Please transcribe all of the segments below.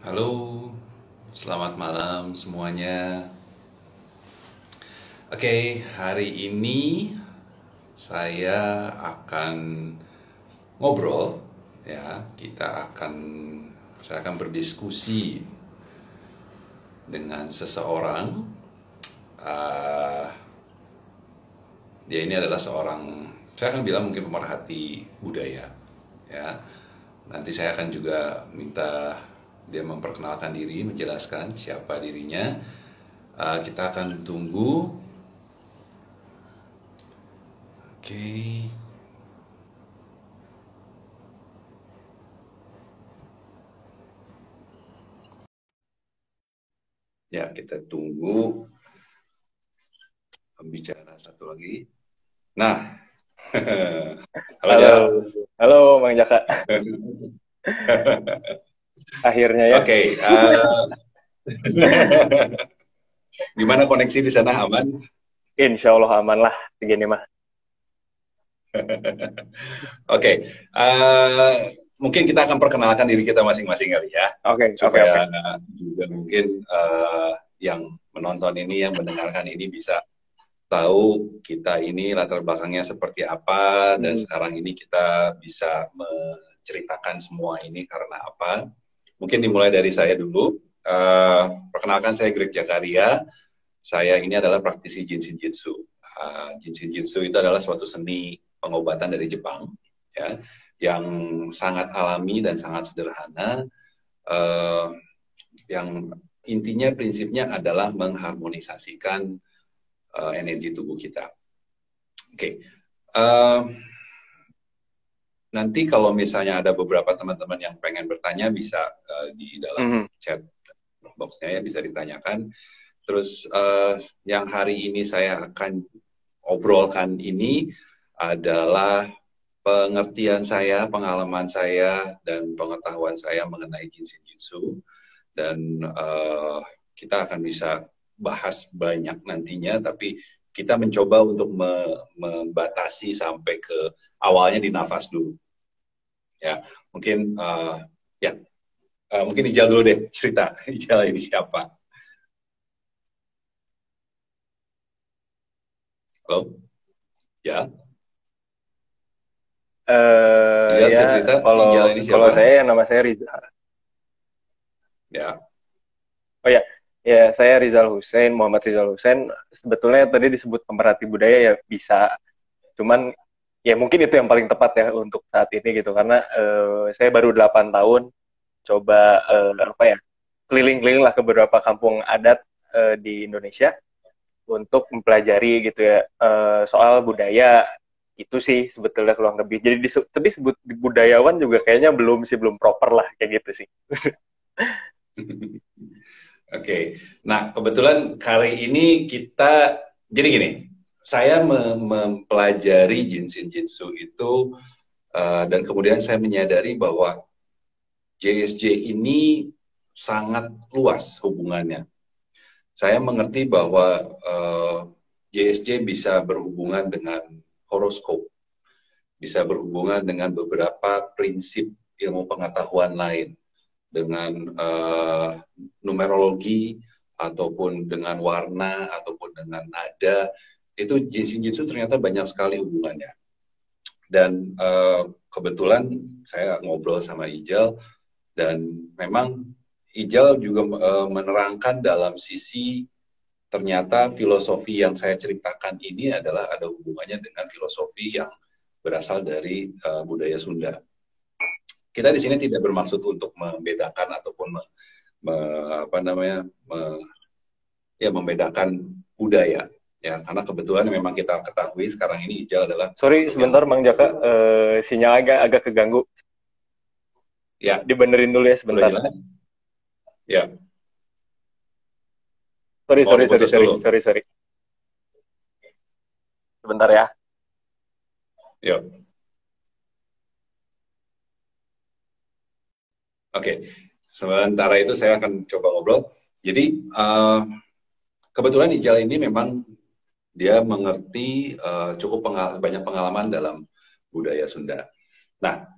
Halo, selamat malam semuanya. Oke, hari ini saya akan ngobrol ya. Saya akan berdiskusi dengan seseorang. Eh, Dia ini adalah saya akan bilang mungkin pemerhati budaya ya. Nanti saya akan juga minta dia memperkenalkan diri, menjelaskan siapa dirinya. Kita akan tunggu. Oke. Ya, kita tunggu pembicara satu lagi. Nah, halo Halo, Ja. halo Bang Jaka. Akhirnya ya. Oke, gimana koneksi di sana, aman? Insya Allah aman lah segini mah. Oke, eh, mungkin kita akan perkenalkan diri kita masing-masing kali ya, Oke, oke, oke. supaya juga mungkin yang menonton ini, yang mendengarkan ini bisa tahu kita ini latar belakangnya seperti apa, dan Hmm. sekarang ini kita bisa menceritakan semua ini karena apa. Mungkin dimulai dari saya dulu. Perkenalkan, saya Greg Jakaria. Saya ini adalah praktisi Jinshin Jitsu. Jinshin Jitsu itu adalah suatu seni pengobatan dari Jepang, ya, yang sangat alami dan sangat sederhana, uh, yang intinya prinsipnya adalah mengharmonisasikan energi tubuh kita. Oke, okay. Nanti kalau misalnya ada beberapa teman-teman yang pengen bertanya bisa di dalam Mhm. chat boxnya ya, bisa ditanyakan. Terus yang hari ini saya akan obrolkan ini adalah pengertian saya, pengalaman saya, dan pengetahuan saya mengenai Jinshin Jitsu. Dan kita akan bisa bahas banyak nantinya, tapi kita mencoba untuk membatasi sampai ke awalnya di nafas dulu. Ya, mungkin ya mungkin Ijal dulu deh cerita. Ijal ini siapa? Halo, ya. Ijal Ya, bisa cerita kalau Ijal ini kalau siapa? saya nama saya Rizal. Ya. Oh ya, ya saya Rizal Hussein, Muhammad Rizal Hussein. Sebetulnya tadi disebut pemerhati budaya ya bisa. Cuman ya mungkin itu yang paling tepat ya untuk saat ini gitu karena saya baru 8 tahun coba apa ya keliling-keliling lah ke beberapa kampung adat di Indonesia untuk mempelajari gitu ya soal budaya itu sih sebetulnya kurang lebih. Jadi tapi sebut budayawan juga kayaknya belum proper lah kayak gitu sih. Oke, nah kebetulan kali ini kita, jadi gini, saya mempelajari Jinshin Jitsu itu, dan kemudian saya menyadari bahwa JSJ ini sangat luas hubungannya. Saya mengerti bahwa JSJ bisa berhubungan dengan horoskop, bisa berhubungan dengan beberapa prinsip ilmu pengetahuan lain, dengan numerologi, ataupun dengan warna, ataupun dengan nada. Itu Jinshin ternyata banyak sekali hubungannya. Dan kebetulan saya ngobrol sama Ijal, dan memang Ijal juga menerangkan dalam sisi ternyata filosofi yang saya ceritakan ini adalah ada hubungannya dengan filosofi yang berasal dari budaya Sunda. Kita di sini tidak bermaksud untuk membedakan ataupun apa namanya ya membedakan budaya, ya, karena kebetulan memang kita ketahui sekarang ini Ijal adalah Sorry untuk yang sebentar Bang Jaka, sinyal agak agak keganggu. ya Dibenerin dulu ya udah sebentar. jelas ya. Sorry Mau sorry sorry diputus sorry dulu, sorry sorry. Sebentar ya. yuk. Oke, sementara itu saya akan coba ngobrol. Jadi kebetulan Ijal ini memang dia mengerti cukup banyak pengalaman dalam budaya Sunda. Nah,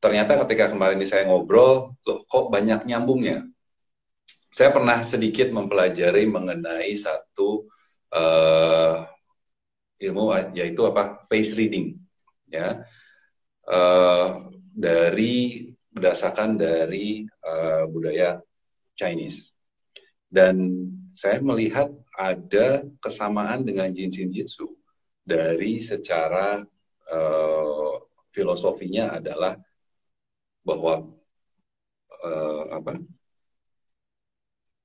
ternyata ketika kemarin ini saya ngobrol, loh kok banyak nyambungnya. saya pernah sedikit mempelajari mengenai satu uh, ilmu, yaitu apa, face reading, ya, berdasarkan dari budaya Chinese. Dan saya melihat ada kesamaan dengan Jin Shin Jitsu dari secara filosofinya adalah bahwa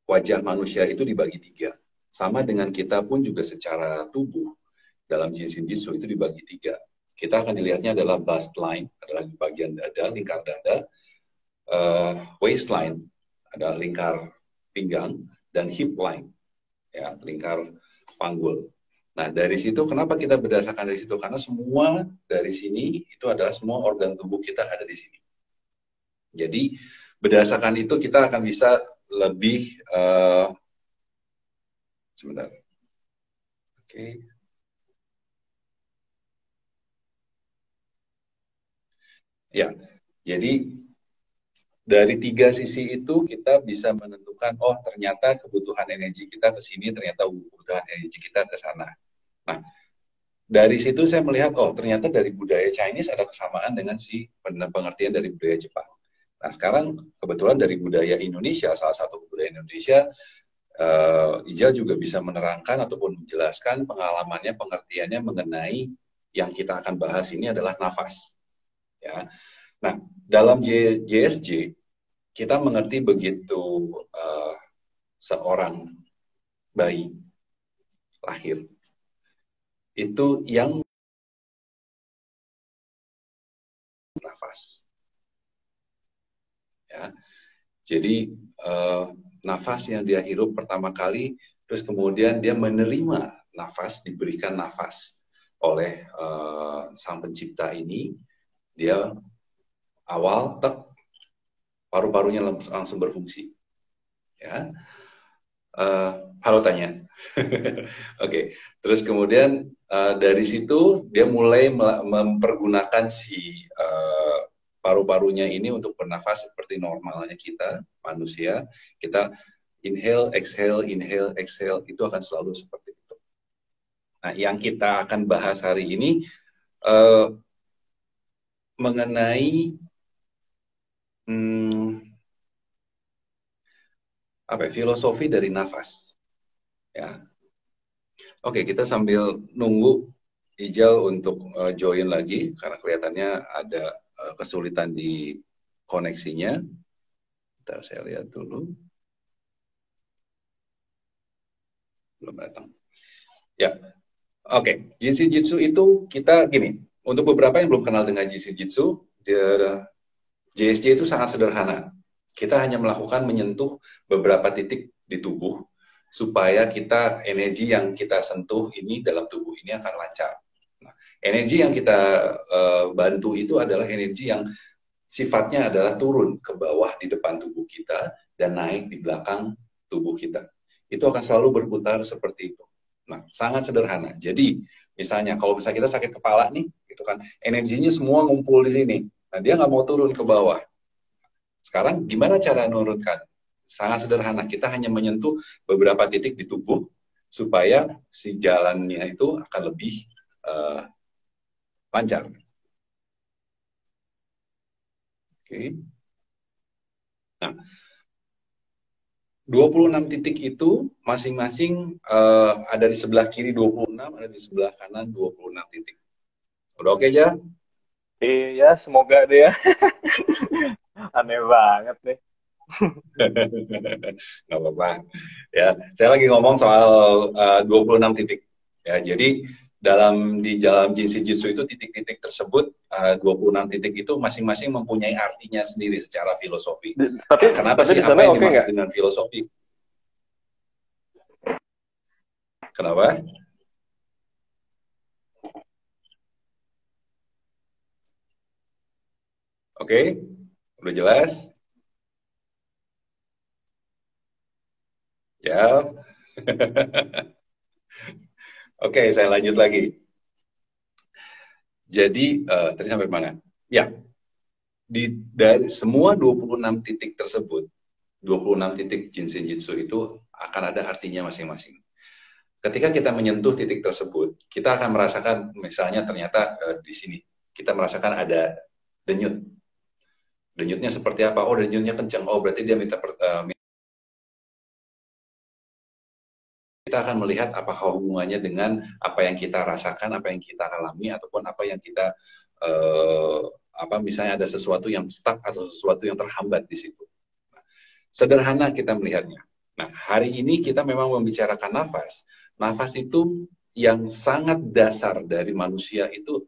wajah manusia itu dibagi tiga. Sama dengan kita pun juga secara tubuh dalam Jin Shin Jitsu itu dibagi tiga. Kita akan dilihatnya adalah bust line, adalah bagian dada, lingkar dada, waistline adalah lingkar pinggang, dan hip line, ya, lingkar panggul. Nah, dari situ kenapa kita berdasarkan dari situ? Karena semua dari sini itu adalah semua organ tubuh kita ada di sini. Jadi berdasarkan itu kita akan bisa lebih sebentar. Oke. Ya, jadi dari tiga sisi itu kita bisa menentukan, oh ternyata kebutuhan energi kita ke sini, ternyata kebutuhan energi kita ke sana. Nah, dari situ saya melihat, oh ternyata dari budaya Chinese ada kesamaan dengan si pengertian dari budaya Jepang. Nah, sekarang kebetulan dari budaya Indonesia, salah satu budaya Indonesia, Ijal juga bisa menerangkan ataupun menjelaskan pengalamannya, pengertiannya mengenai yang kita akan bahas ini adalah nafas. Ya. Nah, dalam JSJ, kita mengerti begitu seorang bayi lahir, itu yang nafas. Ya. Jadi, nafas yang dia hirup pertama kali, terus kemudian dia menerima nafas, diberikan nafas oleh Sang Pencipta ini, dia awal paru-parunya langsung berfungsi. Ya, halo tanya. Oke, terus kemudian dari situ dia mulai mempergunakan si paru-parunya ini untuk bernafas seperti normalnya kita manusia. Kita inhale, exhale, itu akan selalu seperti itu. Nah, yang kita akan bahas hari ini mengenai filosofi dari nafas. Ya. Oke, kita sambil nunggu Ijal untuk join lagi karena kelihatannya ada kesulitan di koneksinya. Bentar, saya lihat dulu. Belum datang. Ya, oke. Jin Shin Jitsu itu kita gini. Untuk beberapa yang belum kenal dengan Jin Shin Jitsu, JSJ itu sangat sederhana. Kita hanya melakukan menyentuh beberapa titik di tubuh supaya kita energi yang kita sentuh ini dalam tubuh ini akan lancar. Nah, energi yang kita bantu itu adalah energi yang sifatnya adalah turun ke bawah di depan tubuh kita dan naik di belakang tubuh kita. Itu akan selalu berputar seperti itu. Nah, sangat sederhana. Jadi, misalnya kalau misalnya kita sakit kepala nih, gitu kan, energinya semua ngumpul di sini. Nah, dia nggak mau turun ke bawah. Sekarang gimana cara menurunkan? Sangat sederhana, kita hanya menyentuh beberapa titik di tubuh supaya si jalannya itu akan lebih lancar. Oke. Nah, 26 titik itu masing-masing ada di sebelah kiri 26, ada di sebelah kanan 26 titik. Udah oke aja? Iya, semoga deh ya. Aneh banget deh. Nggak apa-apa. Ya, saya lagi ngomong soal 26 titik. Ya, jadi di dalam Jin Shin Jitsu itu titik-titik tersebut 26 titik itu masing-masing mempunyai artinya sendiri secara filosofi. Tapi Kenapa sih di apa sana yang oke dimaksud nggak? dengan filosofi? Kenapa? Oke, udah jelas? Ya. Oke, saya lanjut lagi. Jadi, tadi sampai mana? Ya, dari semua 26 titik tersebut, 26 titik Jinshinjutsu itu akan ada artinya masing-masing. Ketika kita menyentuh titik tersebut, kita akan merasakan, misalnya ternyata di sini, kita merasakan ada denyut. Denyutnya seperti apa? Oh, denyutnya kencang. Oh, berarti dia kita akan melihat apakah hubungannya dengan apa yang kita rasakan, apa yang kita alami, ataupun apa yang kita misalnya ada sesuatu yang stuck atau sesuatu yang terhambat di situ. Sederhana kita melihatnya. Nah, hari ini kita memang membicarakan nafas. Nafas itu yang sangat dasar dari manusia itu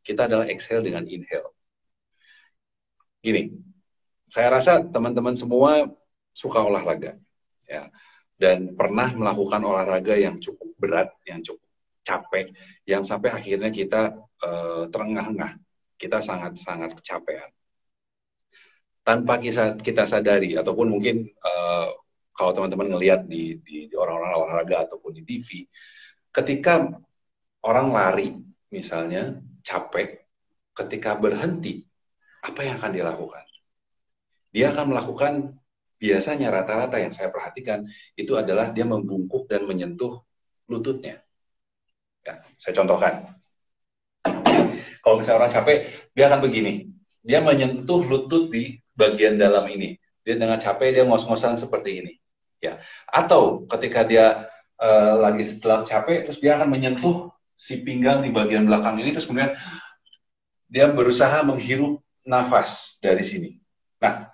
kita adalah exhale dengan inhale. Gini, saya rasa teman-teman semua suka olahraga, ya, dan pernah melakukan olahraga yang cukup berat, yang cukup capek, yang sampai akhirnya kita terengah-engah, kita sangat-sangat kecapean. Tanpa kita sadari, ataupun mungkin kalau teman-teman ngelihat di orang-orang olahraga ataupun di TV, ketika orang lari, misalnya capek, ketika berhenti, apa yang akan dilakukan? Dia akan melakukan, biasanya rata-rata yang saya perhatikan, itu adalah dia membungkuk dan menyentuh lututnya. Ya, saya contohkan. Kalau misalnya orang capek, dia akan begini. Dia menyentuh lutut di bagian dalam ini. Dia dengan capek, dia ngos-ngosan seperti ini. Ya. Atau ketika dia lagi setelah capek, terus dia akan menyentuh si pinggang di bagian belakang ini, terus kemudian dia berusaha menghirup nafas dari sini. Nah,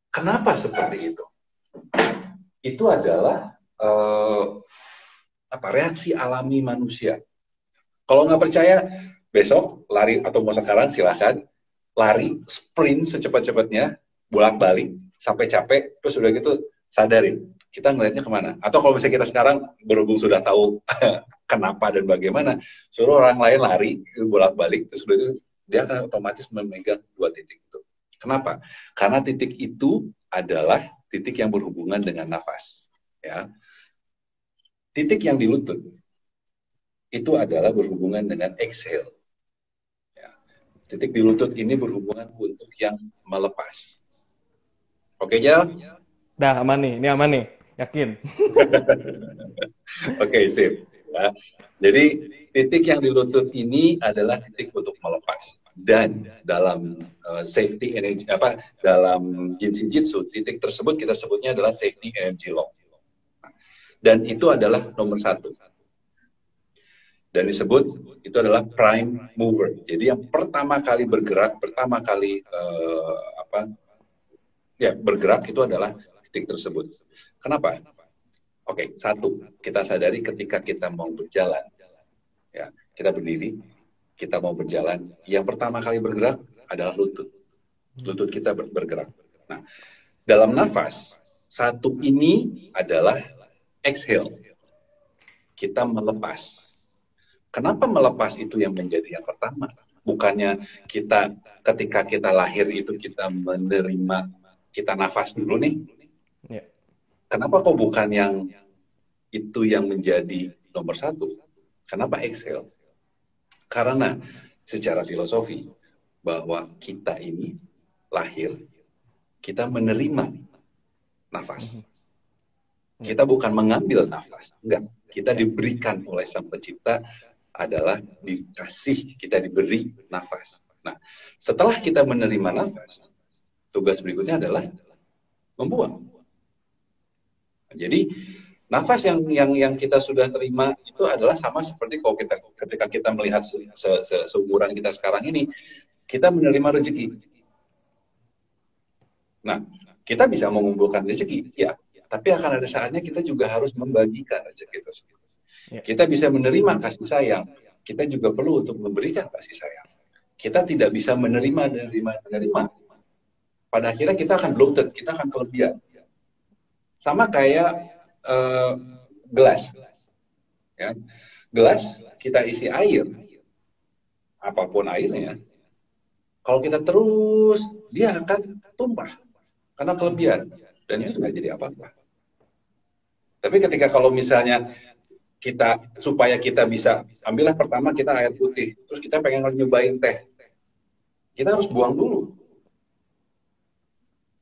kenapa seperti itu? Itu adalah reaksi alami manusia. Kalau nggak percaya, besok lari atau mau sekarang silahkan lari, sprint secepat-cepatnya, bolak-balik sampai capek, terus udah gitu sadarin kita ngelihatnya kemana. Atau kalau misalnya kita sekarang berhubung sudah tahu kenapa dan bagaimana, suruh orang lain lari bolak-balik, terus udah gitu dia akan otomatis memegang dua titik itu. Kenapa? Karena titik itu adalah titik yang berhubungan dengan nafas. Ya. Titik yang di lutut itu adalah berhubungan dengan exhale. Ya. Titik di lutut ini berhubungan untuk yang melepas. Oke, Jal? Dah, aman nih. Ini aman nih. Yakin. Oke, sip. Ya. Jadi, titik yang di lutut ini adalah titik untuk melepas. Dan dalam safety energy, dalam Jinshinjutsu, titik tersebut kita sebutnya adalah safety energy lock. Dan itu adalah nomor 1. Dan disebut itu adalah prime mover. Jadi yang pertama kali bergerak, bergerak itu adalah titik tersebut. Kenapa? Oke, 1, kita sadari ketika kita mau berjalan, ya, kita berdiri, kita mau berjalan, yang pertama kali bergerak adalah lutut. Lutut kita bergerak. Nah, dalam nafas, 1 ini adalah exhale. Kita melepas. Kenapa melepas itu yang menjadi yang pertama? Bukannya kita ketika kita lahir itu kita menerima, kita nafas dulu nih. Yeah. Kenapa kok bukan yang itu yang menjadi nomor 1? Kenapa exhale? Karena secara filosofi bahwa kita ini lahir, kita menerima nafas. Kita bukan mengambil nafas, enggak. Kita diberikan oleh Sang Pencipta adalah kita diberi nafas. Nah, setelah kita menerima nafas, tugas berikutnya adalah membuang. Jadi nafas yang kita sudah terima itu adalah sama seperti kalau ketika kita melihat seumuran kita sekarang ini, kita menerima rezeki. Nah, kita bisa mengumpulkan rezeki, ya, tapi akan ada saatnya kita juga harus membagikan rezeki tersebut. Kita bisa menerima kasih sayang, kita juga perlu untuk memberikan kasih sayang. Kita tidak bisa menerima. Pada akhirnya kita akan bloated, kita akan kelebihan. Sama kayak gelas, ya. Gelas kita isi air, apapun airnya, kalau kita terus dia akan tumpah karena kelebihan dan itu nggak jadi apa-apa. Tapi ketika kalau misalnya supaya kita bisa ambillah pertama kita air putih, terus kita pengen nyobain teh, kita harus buang dulu.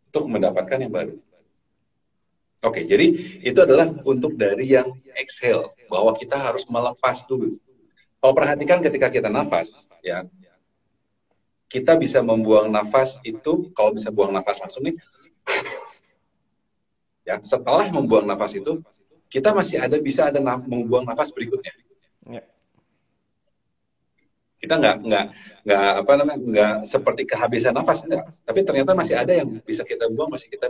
untuk mendapatkan yang baru. Oke, jadi itu adalah untuk dari yang exhale, bahwa kita harus melepas dulu. Kalau perhatikan ketika kita nafas, ya, kita bisa membuang nafas itu, kalau bisa buang nafas langsung nih, ya, setelah membuang nafas itu, kita masih bisa ada membuang nafas berikutnya. Ya. Kita nggak seperti kehabisan nafas, enggak. Tapi ternyata masih ada yang bisa kita buang, kita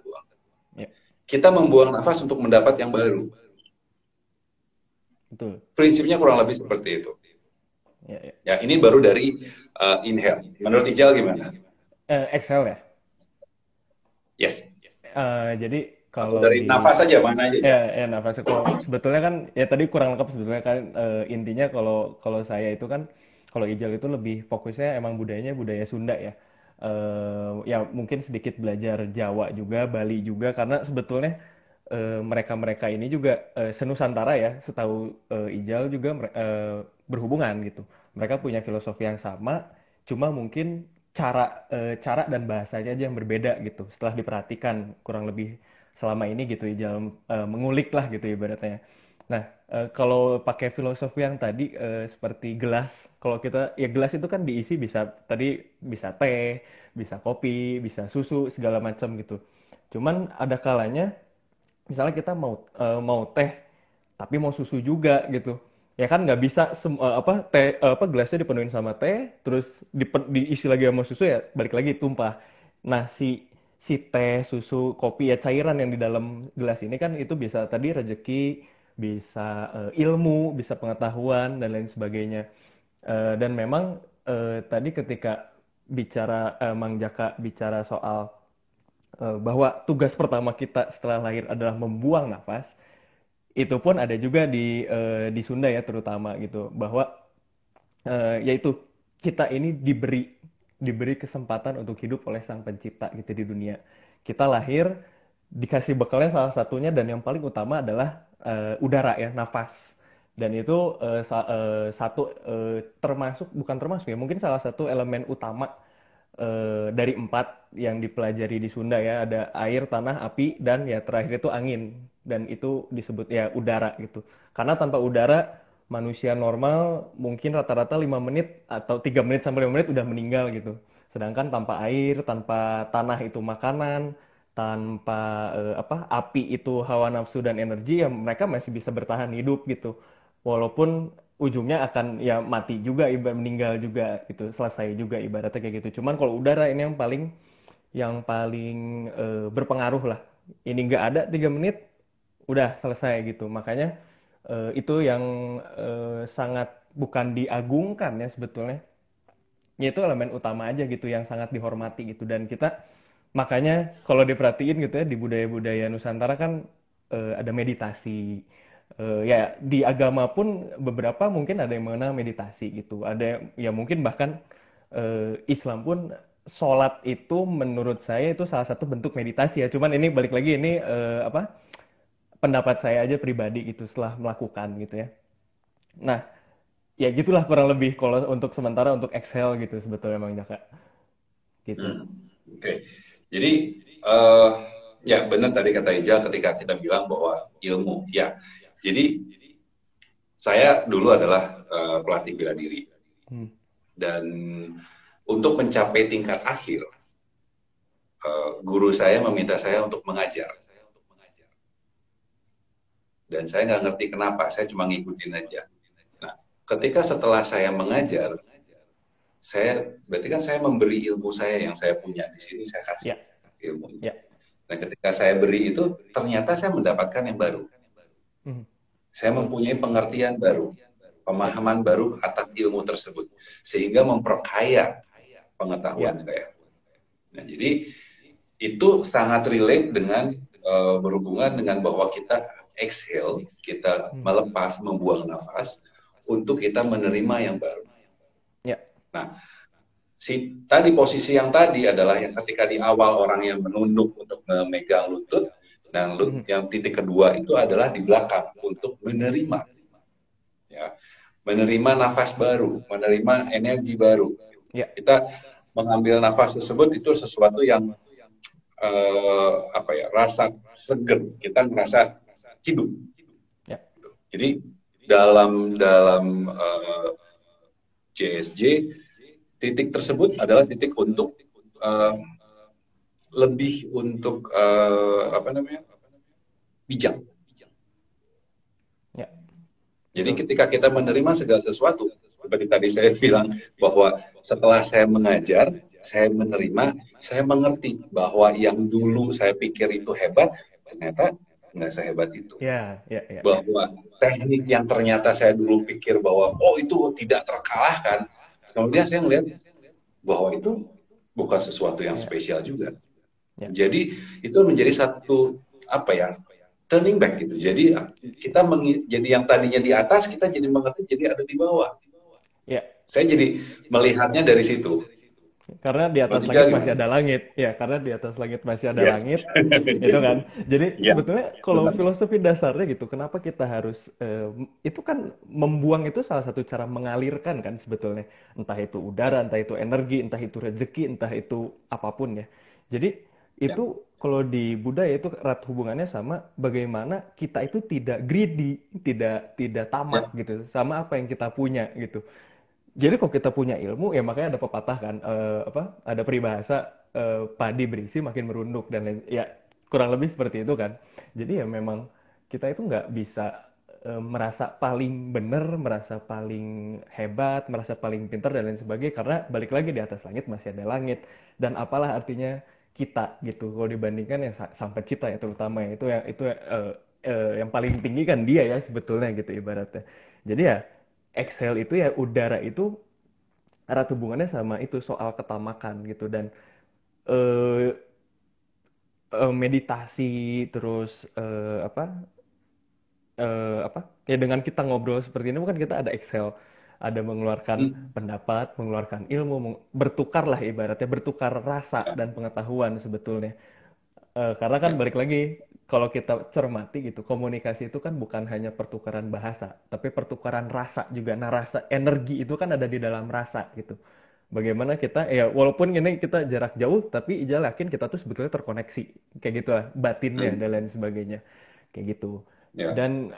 buang. Ya. Kita membuang nafas untuk mendapat yang baru. Betul. Prinsipnya kurang lebih seperti itu. Ya. Ini baru dari inhale. Menurut Ijal gimana? Exhale ya? Yes. Jadi kalau dari nafas aja, mana aja? Ya nafas. Kalau sebetulnya kan ya tadi kurang lengkap sebetulnya kan, intinya kalau saya itu kan, kalau Ijal itu lebih fokusnya emang budayanya budaya Sunda ya. Ya mungkin sedikit belajar Jawa juga, Bali juga, karena sebetulnya mereka-mereka ini juga senusantara ya, setahu Ijal juga berhubungan gitu. Mereka punya filosofi yang sama, cuma mungkin cara dan bahasanya aja yang berbeda gitu. Setelah diperhatikan kurang lebih selama ini gitu, Ijal mengulik lah gitu ibaratnya. Nah, kalau pakai filosofi yang tadi seperti gelas, kalau kita ya gelas itu kan diisi bisa tadi bisa teh, bisa kopi, bisa susu segala macam gitu. Cuman ada kalanya misalnya kita mau teh tapi mau susu juga gitu, ya kan nggak bisa apa teh apa gelasnya dipenuhin sama teh terus diisi lagi sama susu, ya balik lagi tumpah. Nah, si teh, susu, kopi, ya cairan yang di dalam gelas ini kan itu bisa tadi rezeki, bisa ilmu, bisa pengetahuan dan lain sebagainya. Dan memang tadi ketika bicara Mang Jaka bicara soal bahwa tugas pertama kita setelah lahir adalah membuang nafas, itu pun ada juga di Sunda ya terutama gitu, bahwa yaitu kita ini diberi kesempatan untuk hidup oleh Sang Pencipta gitu di dunia. Kita lahir dikasih bekalnya salah satunya dan yang paling utama adalah udara ya, nafas. Dan itu satu termasuk, bukan termasuk ya, mungkin salah satu elemen utama dari 4 yang dipelajari di Sunda ya, ada air, tanah, api, dan ya terakhir itu angin, dan itu disebut ya udara gitu. Karena tanpa udara manusia normal mungkin rata-rata 5 menit atau 3 menit sampai 5 menit udah meninggal gitu. Sedangkan tanpa air, tanpa tanah itu makanan, tanpa api itu hawa nafsu dan energi, ya mereka masih bisa bertahan hidup gitu. Walaupun ujungnya akan ya mati juga, meninggal juga gitu, selesai juga ibaratnya kayak gitu. Cuman kalau udara ini yang paling berpengaruh lah. Ini nggak ada 3 menit udah selesai gitu. Makanya itu yang sangat bukan diagungkan ya sebetulnya. Ya itu elemen utama aja gitu yang sangat dihormati gitu, dan kita makanya kalau diperhatiin gitu ya di budaya-budaya Nusantara kan ada meditasi. Ya di agama pun beberapa mungkin ada yang mengenal meditasi gitu. Ada ya mungkin bahkan Islam pun sholat itu menurut saya itu salah satu bentuk meditasi ya. Cuman ini balik lagi ini pendapat saya aja pribadi gitu setelah melakukan gitu ya. Nah, ya gitulah kurang lebih kalau untuk sementara untuk Excel gitu sebetulnya Bang Jaka. Gitu. Oke. Jadi ya benar tadi kata Ijal ketika kita bilang bahwa ilmu ya. Jadi saya dulu adalah pelatih bela diri. Dan untuk mencapai tingkat akhir guru saya meminta saya untuk mengajar. Dan saya nggak ngerti kenapa, saya cuma ngikutin aja. Nah, ketika setelah saya mengajar, berarti kan saya memberi ilmu saya yang saya punya di sini, saya kasih ilmu. Dan ketika saya beri itu, ternyata saya mendapatkan yang baru. Saya mempunyai pengertian baru, pemahaman baru atas ilmu tersebut, sehingga memperkaya pengetahuan saya. Nah, jadi itu sangat relate dengan berhubungan dengan bahwa kita exhale, kita melepas, membuang nafas untuk kita menerima yang baru. Nah, posisi yang tadi adalah yang ketika di awal orang yang menunduk untuk memegang lutut, dan yang titik kedua itu adalah di belakang untuk menerima, ya, menerima nafas baru, menerima energi baru. Kita mengambil nafas tersebut itu sesuatu yang apa ya, rasa seger, kita ngerasa hidup. Ya. Jadi dalam dalam JSJ, titik tersebut adalah titik untuk lebih untuk apa namanya, bijak. Ya. Jadi Betul. ketika kita menerima segala sesuatu, seperti tadi saya bilang bahwa setelah saya mengajar, saya menerima, saya mengerti bahwa yang dulu saya pikir itu hebat, ternyata nggak sehebat itu. Ya, ya, ya. Bahwa teknik yang ternyata saya dulu pikir bahwa oh itu tidak terkalahkan, kemudian saya melihat bahwa itu bukan sesuatu yang spesial juga. Ya. Jadi itu menjadi satu apa ya, turning back gitu. Jadi kita jadi yang tadinya di atas, kita jadi mengerti jadi ada di bawah. Ya. Saya jadi melihatnya dari situ. Karena di atas Maksudnya langit masih gimana? ada langit. Ya, karena di atas langit masih ada Yes. langit. Itu kan. Jadi Ya, sebetulnya kalau benar. filosofi dasarnya gitu, kenapa kita harus itu kan membuang itu salah satu cara mengalirkan kan sebetulnya. Entah itu udara, entah itu energi, entah itu rezeki, entah itu apapun ya. Jadi Ya, itu kalau di budaya itu erat hubungannya sama bagaimana kita itu tidak greedy, tidak tamak ya, gitu sama apa yang kita punya gitu. Jadi kalau kita punya ilmu, ya makanya ada pepatah kan, apa? Ada peribahasa padi berisi makin merunduk dan lain, ya kurang lebih seperti itu kan. Jadi ya memang kita itu nggak bisa merasa paling benar, merasa paling hebat, merasa paling pintar dan lain sebagainya karena balik lagi di atas langit masih ada langit dan apalah artinya kita gitu. Kalau dibandingkan yang sampai cita ya terutama ya yang paling tinggi kan dia ya sebetulnya gitu ibaratnya. Jadi ya exhale itu ya udara itu erat hubungannya sama itu soal ketamakan gitu dan eh, meditasi terus apa ya dengan kita ngobrol seperti ini kan kita ada exhale ada mengeluarkan hmm, pendapat mengeluarkan ilmu bertukar lah ibaratnya bertukar rasa ya, dan pengetahuan sebetulnya. Karena kan ya, balik lagi, kalau kita cermati gitu, komunikasi itu kan bukan hanya pertukaran bahasa, tapi pertukaran rasa juga. Nah, rasa energi itu kan ada di dalam rasa gitu. Bagaimana kita, ya walaupun ini kita jarak jauh, tapi Ijal yakin kita tuh sebetulnya terkoneksi. Kayak gitu lah, batinnya dan hmm, lain sebagainya. Kayak gitu. ya, Dan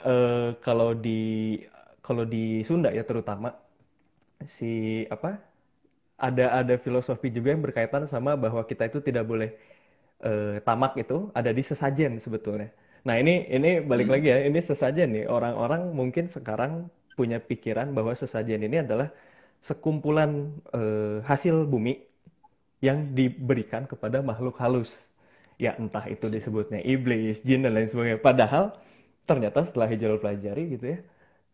kalau di Sunda ya terutama, si apa ada filosofi juga yang berkaitan sama bahwa kita itu tidak boleh tamak itu ada di sesajen sebetulnya. Nah ini balik hmm, lagi ya, ini sesajen nih. Orang-orang mungkin sekarang punya pikiran bahwa sesajen ini adalah sekumpulan hasil bumi yang diberikan kepada makhluk halus. Ya entah itu disebutnya iblis, jin dan lain sebagainya. Padahal ternyata setelah Hijal pelajari gitu ya,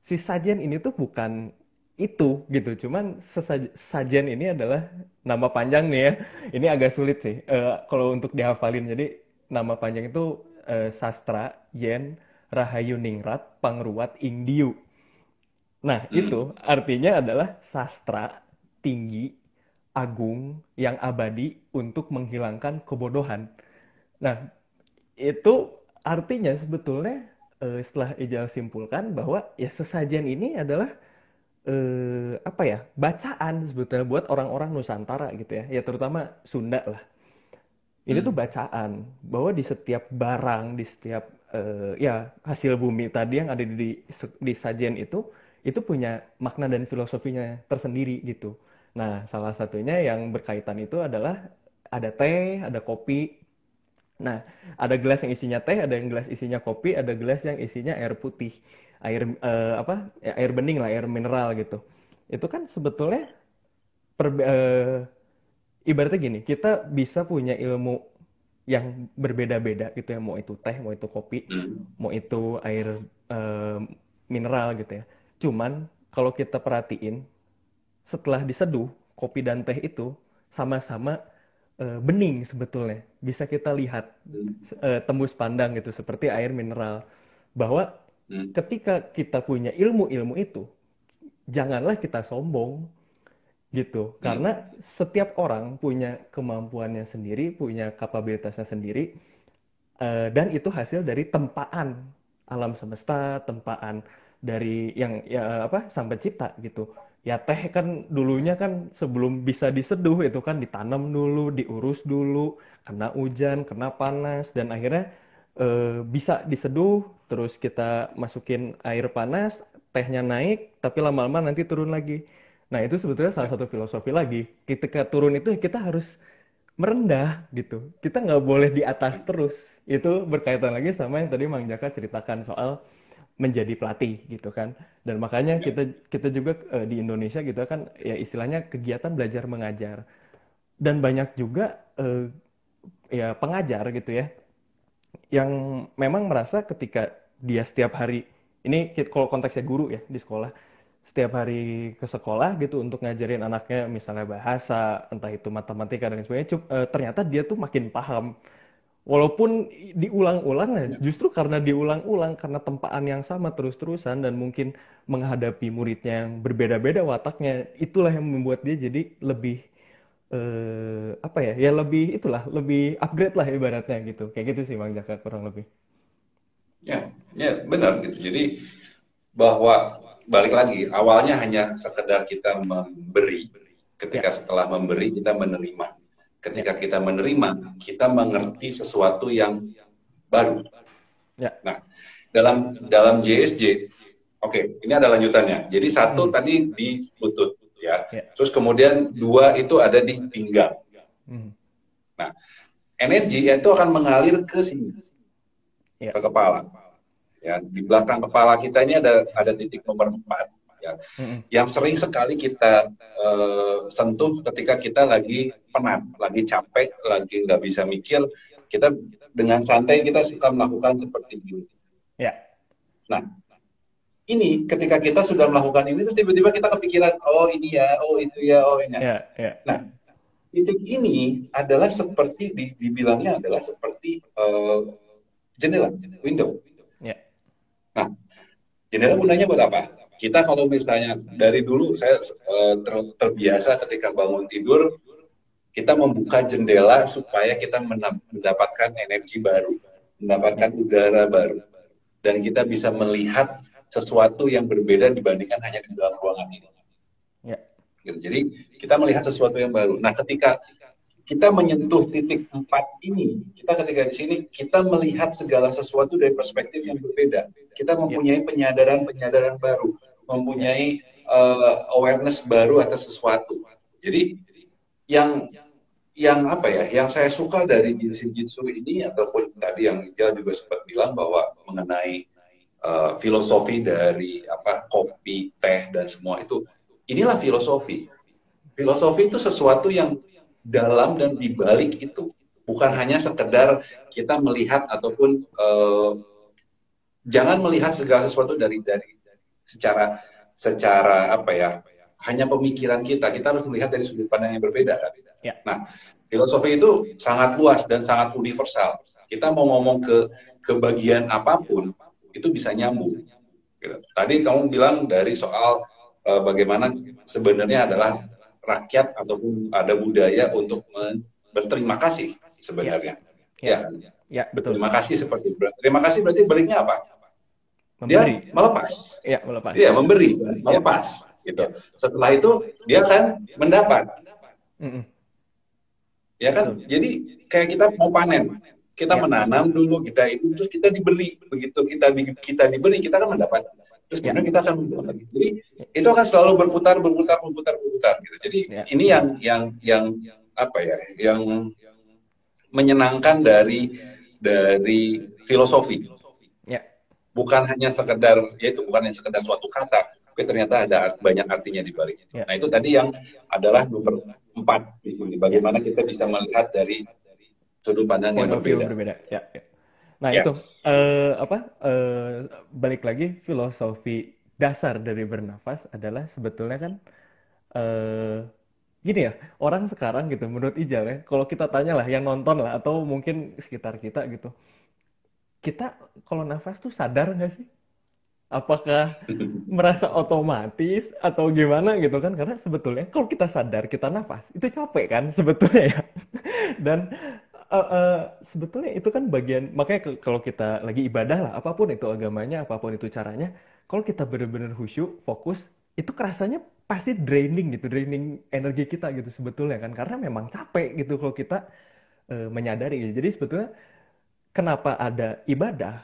si sajen ini tuh bukan itu gitu. Cuman sajen ini adalah nama panjang nih ya. Ini agak sulit sih kalau untuk dihafalin. Jadi nama panjang itu Sastra Yen Rahayu Ningrat Pangruat Ingdiu. Nah, itu hmm, artinya adalah sastra tinggi, agung, yang abadi untuk menghilangkan kebodohan. Nah, itu artinya sebetulnya setelah Ijal simpulkan bahwa ya sesajen ini adalah apa ya bacaan sebetulnya buat orang-orang Nusantara gitu ya, ya terutama Sunda lah. Ini tuh hmm, bacaan bahwa di setiap barang, di setiap ya hasil bumi tadi yang ada di sajian itu punya makna dan filosofinya tersendiri gitu. Nah, salah satunya yang berkaitan itu adalah ada teh, ada kopi. Nah, ada gelas yang isinya teh, ada yang gelas isinya kopi, ada gelas yang isinya air putih, air apa? Ya, air bening lah, air mineral gitu. Itu kan sebetulnya perbe- eh, ibaratnya gini, kita bisa punya ilmu yang berbeda-beda gitu ya, mau itu teh, mau itu kopi, hmm, mau itu air eh, mineral gitu ya. Cuman kalau kita perhatiin, setelah diseduh, kopi dan teh itu sama-sama bening sebetulnya. Bisa kita lihat hmm, tembus pandang gitu, seperti air mineral. Bahwa hmm, ketika kita punya ilmu-ilmu itu, janganlah kita sombong gitu karena hmm, setiap orang punya kemampuannya sendiri punya kapabilitasnya sendiri dan itu hasil dari tempaan alam semesta tempaan dari yang ya apa sang pencipta gitu Ya teh kan dulunya kan sebelum bisa diseduh itu kan ditanam dulu, diurus dulu, kena hujan, kena panas, dan akhirnya bisa diseduh, terus kita masukin air panas, tehnya naik, tapi lama-lama nanti turun lagi. Nah itu sebetulnya salah Ya, satu filosofi lagi. Ketika turun itu kita harus merendah gitu. Kita nggak boleh di atas terus. Itu berkaitan lagi sama yang tadi Mang Jaka ceritakan soal menjadi pelatih gitu kan. Dan makanya ya, kita kita juga di Indonesia gitu kan ya istilahnya kegiatan belajar mengajar. Dan banyak juga ya pengajar gitu ya yang memang merasa ketika dia setiap hari ini kalau konteksnya guru ya di sekolah setiap hari ke sekolah gitu untuk ngajarin anaknya misalnya bahasa entah itu matematika dan sebagainya ternyata dia tuh makin paham walaupun diulang-ulang ya ya. justru karena diulang-ulang karena tempaan yang sama terus-terusan dan mungkin menghadapi muridnya yang berbeda-beda wataknya itulah yang membuat dia jadi lebih apa ya ya lebih itulah lebih upgrade lah ibaratnya gitu kayak gitu sih Bang Jaka kurang lebih. Ya, ya benar gitu. Jadi bahwa balik lagi awalnya hanya sekedar kita memberi. Ya, Ketika setelah memberi kita menerima. ya, Ketika kita menerima, kita mengerti sesuatu yang baru. ya. Nah, dalam dalam JSJ, oke, ini ada lanjutannya. Jadi satu Hmm, tadi di lutut, ya. ya. Terus kemudian dua itu ada di pinggang. Hmm, Nah, energi itu akan mengalir ke sini, ya. ke kepala. Ya, di belakang kepala kita ini ada titik nomor 4. Ya, Hmm, yang sering sekali kita sentuh ketika kita lagi penat, lagi capek, lagi nggak bisa mikir, kita dengan santai kita suka melakukan seperti ini. ya, Nah, ini ketika kita sudah melakukan ini, terus tiba-tiba kita kepikiran, oh ini ya, oh itu ya, oh ini. ya, ya, Nah, ya, titik ini adalah seperti dibilangnya adalah seperti jendela, window. ya, Nah, jendela gunanya buat apa? Kita kalau misalnya dari dulu saya terbiasa ketika bangun tidur kita membuka jendela supaya kita mendapatkan energi baru, ya, mendapatkan udara baru, dan kita bisa melihat sesuatu yang berbeda dibandingkan hanya di dalam ruangan ini. ya, Gitu. Jadi kita melihat sesuatu yang baru. Nah, ketika kita menyentuh titik 4 ini, kita ketika di sini kita melihat segala sesuatu dari perspektif yang berbeda. Kita ya, mempunyai penyadaran-penyadaran baru, ya, mempunyai awareness baru atas sesuatu. Jadi yang apa ya, yang saya suka dari Jinshin-Jyutsu ini ataupun tadi yang Ijal juga sempat bilang bahwa mengenai filosofi dari apa kopi, teh dan semua itu, inilah filosofi. Filosofi itu sesuatu yang dalam dan dibalik itu, bukan ya, hanya sekedar kita melihat ataupun jangan melihat segala sesuatu dari secara secara apa ya, hanya pemikiran kita. Kita harus melihat dari sudut pandang yang berbeda kan. ya, Nah, filosofi itu sangat luas dan sangat universal. Kita mau ngomong ke bagian apapun itu bisa nyambung. Gitu. Tadi kamu bilang dari soal bagaimana sebenarnya adalah rakyat ataupun ada budaya untuk berterima kasih ya, sebenarnya. ya, Ya, ya, betul. berterima kasih seperti terima kasih berarti baliknya apa? Memberi, Dia melepas. ya, melepas. Dia memberi, Ya, melepas gitu. ya, Setelah itu dia akan mendapat. mm-mm, Ya kan? betul. Jadi kayak kita mau panen, kita Ya, menanam dulu, kita itu terus kita diberi, begitu kita diberi kita akan mendapat, terus ya, kemudian kita akan mendapat lagi. Jadi itu akan selalu berputar gitu. Jadi ya, ini yang apa ya, yang menyenangkan dari filosofi. ya, Bukan hanya sekedar yaitu bukan hanya sekedar suatu kata, tapi ternyata ada banyak artinya di balik itu. ya, Nah itu tadi yang adalah nomor 4 di sini. ya. Bagaimana kita bisa melihat dari sudut pandang yang Point of view berbeda. berbeda. Ya, ya. Nah itu Yes. apa balik lagi filosofi dasar dari bernafas adalah sebetulnya kan eh gini ya orang sekarang gitu menurut Ijal ya kalau kita tanya lah yang nonton lah atau mungkin sekitar kita gitu kita kalau nafas tuh sadar nggak sih? Apakah merasa otomatis atau gimana gitu kan? Karena sebetulnya kalau kita sadar kita nafas itu capek kan sebetulnya ya. Dan sebetulnya itu kan bagian makanya kalau kita lagi ibadah lah apapun itu agamanya apapun itu caranya kalau kita benar-benar khusyuk fokus itu kerasanya pasti draining gitu, draining energi kita gitu sebetulnya kan, karena memang capek gitu kalau kita menyadari gitu. Jadi sebetulnya kenapa ada ibadah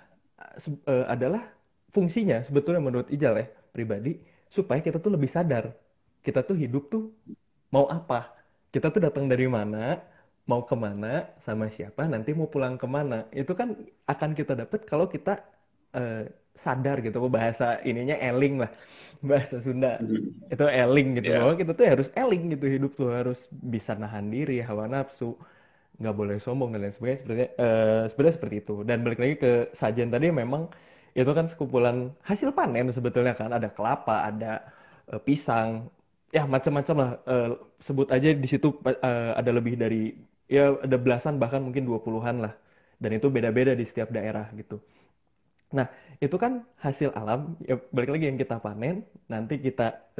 adalah fungsinya sebetulnya menurut Ijal ya pribadi, supaya kita tuh lebih sadar kita tuh hidup tuh mau apa, kita tuh datang dari mana, mau kemana, sama siapa, nanti mau pulang kemana. Itu kan akan kita dapat kalau kita sadar gitu. Bahasa ininya eling lah, bahasa Sunda Hmm. itu eling gitu, Ya, bahwa kita tuh harus eling gitu, hidup tuh harus bisa nahan diri, hawa nafsu, nggak boleh sombong dan lain sebagainya. Sebenarnya seperti itu. Dan balik lagi ke sajian tadi, memang itu kan sekumpulan hasil panen sebetulnya kan, ada kelapa, ada pisang, ya macam-macam lah. Sebut aja di situ ada lebih dari, ya ada belasan, bahkan mungkin 20-an lah, dan itu beda-beda di setiap daerah gitu. Nah, itu kan hasil alam, ya balik lagi yang kita panen, nanti kita,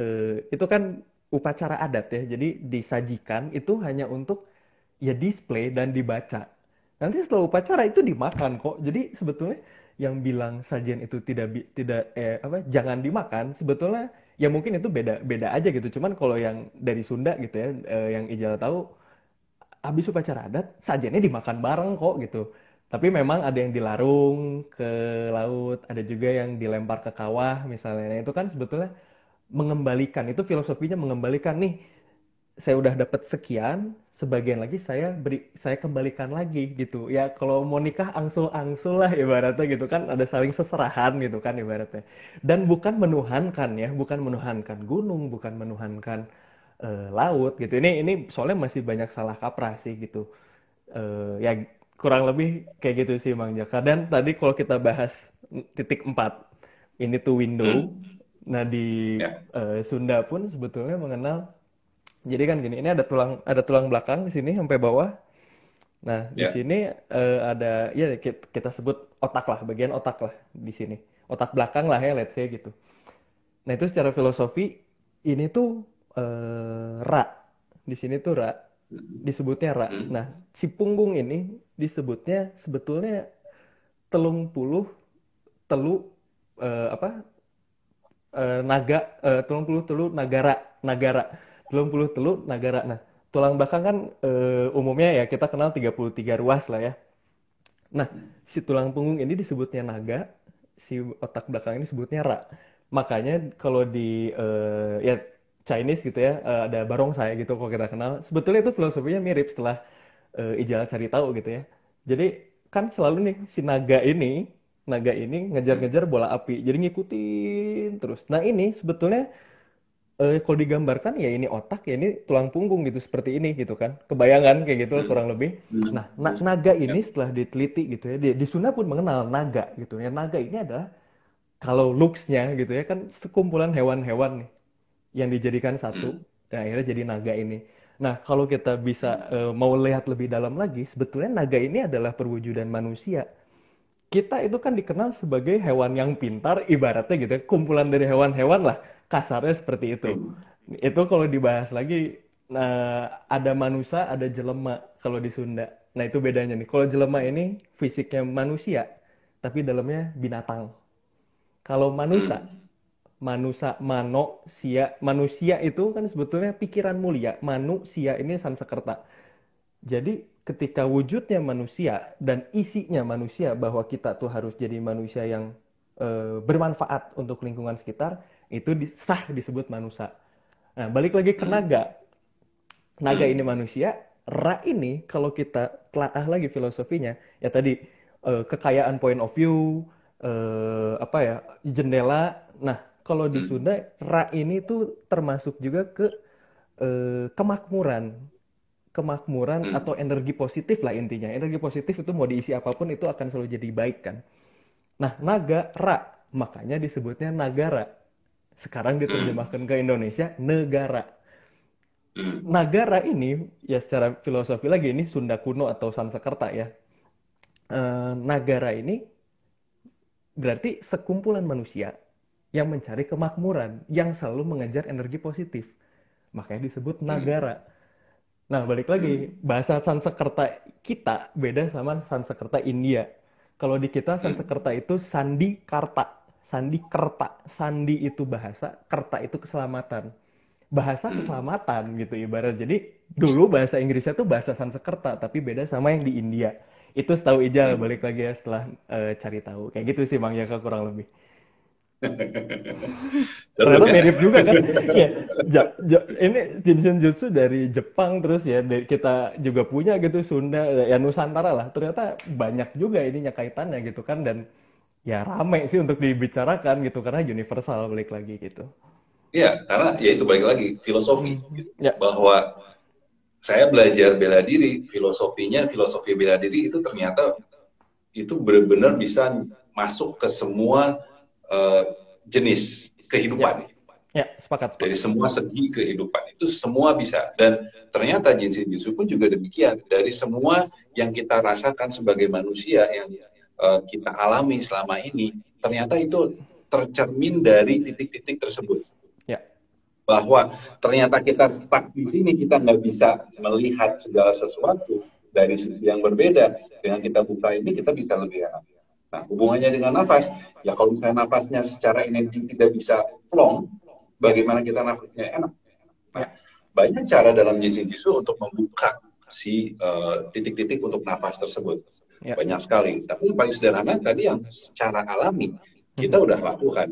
itu kan upacara adat ya, jadi disajikan itu hanya untuk ya display dan dibaca. Nanti setelah upacara itu dimakan kok. Jadi sebetulnya yang bilang sajian itu tidak apa jangan dimakan, sebetulnya ya mungkin itu beda beda aja gitu. Cuman kalau yang dari Sunda gitu ya, yang Ijal tahu, habis upacara adat sajiannya dimakan bareng kok gitu. Tapi memang ada yang dilarung ke laut, ada juga yang dilempar ke kawah misalnya. Nah, itu kan sebetulnya mengembalikan, itu filosofinya mengembalikan nih, saya udah dapat sekian, sebagian lagi saya kembalikan lagi gitu. Ya kalau mau nikah angsul-angsul lah ibaratnya gitu kan, ada saling seserahan gitu kan ibaratnya. Dan bukan menuhankan ya, bukan menuhankan gunung, bukan menuhankan laut gitu. Ini soalnya masih banyak salah kaprah sih gitu. Ya kurang lebih kayak gitu sih Mang Jaka. Dan tadi kalau kita bahas titik 4, ini tuh window. hmm, Nah di ya, Sunda pun sebetulnya mengenal, jadi kan gini, ini ada tulang belakang di sini sampai bawah. Nah, di ya, sini ada, ya kita sebut otak lah, bagian otak lah di sini. Otak belakang lah ya, let's say gitu. Nah, itu secara filosofi ini tuh ra. Di sini tuh ra, disebutnya ra. Nah, hmm, si punggung ini disebutnya sebetulnya telung puluh telu apa naga, telung puluh telu nagara, nagara telung puluh telu nagara. Nah, tulang belakang kan umumnya ya kita kenal 33 ruas lah ya. Nah, si tulang punggung ini disebutnya naga, si otak belakang ini disebutnya ra. Makanya kalau di ya Chinese gitu ya, ada barongsai gitu kalau kita kenal. Sebetulnya itu filosofinya mirip setelah Ijal cari tahu gitu ya. Jadi kan selalu nih si naga ini hmm, ngejar-ngejar bola api. Jadi ngikutin terus. Nah, ini sebetulnya kalau digambarkan ya ini otak, ya ini tulang punggung gitu, seperti ini gitu kan, kebayangan kayak gitu lah, hmm, kurang lebih. hmm, Nah, naga ya, ini setelah diteliti gitu ya, di Sunda pun mengenal naga gitu ya. Naga ini adalah, kalau looks-nya gitu ya kan, sekumpulan hewan-hewan nih yang dijadikan satu, hmm, dan akhirnya jadi naga ini. Nah, kalau kita bisa hmm, mau lihat lebih dalam lagi, sebetulnya naga ini adalah perwujudan manusia. Kita itu kan dikenal sebagai hewan yang pintar, ibaratnya gitu ya, kumpulan dari hewan-hewan lah, kasarnya seperti itu. hmm, Itu kalau dibahas lagi, nah, ada manusia, ada jelema kalau di Sunda. Nah, itu bedanya nih. Kalau jelema ini fisiknya manusia, tapi dalamnya binatang. Kalau manusia, hmm, manusia itu kan sebetulnya pikiran mulia. Manusia ini Sanskerta. Jadi ketika wujudnya manusia dan isinya manusia, bahwa kita tuh harus jadi manusia yang bermanfaat untuk lingkungan sekitar, itu sah disebut manusia. Nah, balik lagi ke hmm, naga. Naga ini hmm, manusia, ra ini kalau kita telaah lagi filosofinya, ya tadi kekayaan point of view, apa ya, jendela. Nah, kalau di hmm, Sunda, ra ini tuh termasuk juga ke kemakmuran, kemakmuran atau hmm, energi positif lah intinya. Energi positif itu mau diisi apapun itu akan selalu jadi baik kan. Nah, naga ra, makanya disebutnya nagara. Sekarang hmm, diterjemahkan ke Indonesia negara. hmm, Nagara ini ya secara filosofi lagi, ini Sunda kuno atau Sanskerta ya. Nagara ini berarti sekumpulan manusia yang mencari kemakmuran, yang selalu mengejar energi positif. Makanya disebut hmm, nagara. Nah, balik lagi, hmm, bahasa Sanskerta kita beda sama Sanskerta India. Kalau di kita hmm, Sanskerta itu Sandi Karta. Sandi kerta. Sandi itu bahasa, kerta itu keselamatan. Bahasa keselamatan gitu ibarat. Jadi dulu bahasa Inggrisnya tuh bahasa Sanskerta, tapi beda sama yang di India. Itu setahu Ijal, balik lagi ya setelah cari tahu. Kayak gitu sih Bang Jaka kurang lebih. Seru Ternyata kan? mirip juga kan? Iya, ini Jinshin Jutsu dari Jepang terus ya kita juga punya gitu Sunda ya Nusantara lah. Ternyata banyak juga ininya kaitannya gitu kan dan ya rame sih untuk dibicarakan gitu karena universal balik lagi gitu. Iya, karena ya itu balik lagi filosofi gitu. Ya, Bahwa saya belajar bela diri, filosofi bela diri itu ternyata itu benar-benar bisa masuk ke semua jenis ya, kehidupan. ya, sepakat, Dari sepakat. semua segi kehidupan itu semua bisa, dan ternyata Jinshin Jutsu pun juga demikian. Dari semua yang kita rasakan sebagai manusia yang kita alami selama ini, ternyata itu tercermin dari titik-titik tersebut. Ya, Bahwa ternyata kita stuck di sini, kita nggak bisa melihat segala sesuatu dari sisi yang berbeda. Dengan kita buka ini, kita bisa lebih enak. Nah, hubungannya dengan nafas, ya kalau misalnya nafasnya secara energi tidak bisa plong, ya, bagaimana kita nafasnya enak? Nah, ya, banyak cara dalam Jinshin Jitsu untuk membuka si titik-titik untuk nafas tersebut. ya. Banyak sekali. Tapi yang paling sederhana tadi yang secara alami kita udah lakukan.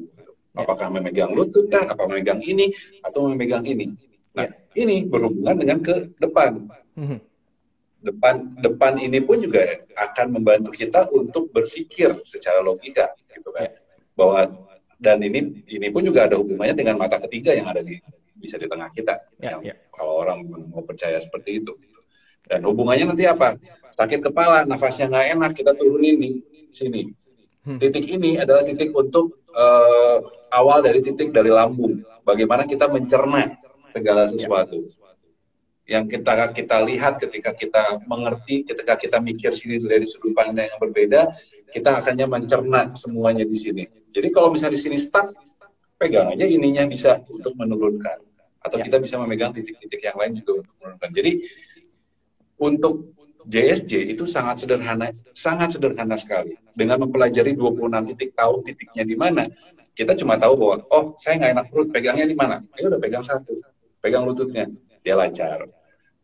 Ya, Apakah memegang lutut kah, apa memegang ini, atau memegang ini. Nah, ya. ini berhubungan dengan ke depan. Mhm. Depan ini pun juga akan membantu kita untuk berpikir secara logika, gitu kan. Ya, Bahwa dan ini pun juga ada hubungannya dengan mata ketiga yang ada bisa di tengah kita. ya, Yang ya. kalau orang mau percaya seperti itu. Dan hubungannya nanti apa? Sakit kepala, nafasnya nggak enak, kita turunin di sini. Titik ini adalah titik untuk awal dari titik dari lambung. Bagaimana kita mencerna segala sesuatu. Yang kita lihat ketika kita mengerti, ketika kita mikir sini dari sudut pandang yang berbeda, kita akannya mencerna semuanya di sini. Jadi kalau misalnya di sini stuck, pegang aja ininya bisa untuk menurunkan. Atau kita bisa memegang titik-titik yang lain juga untuk menurunkan. Jadi untuk JSJ itu sangat sederhana sekali. Dengan mempelajari 26 titik, tahu titiknya di mana, kita cuma tahu bahwa, oh saya nggak enak perut, pegangnya di mana? Ya udah pegang satu, pegang lututnya, dia lancar.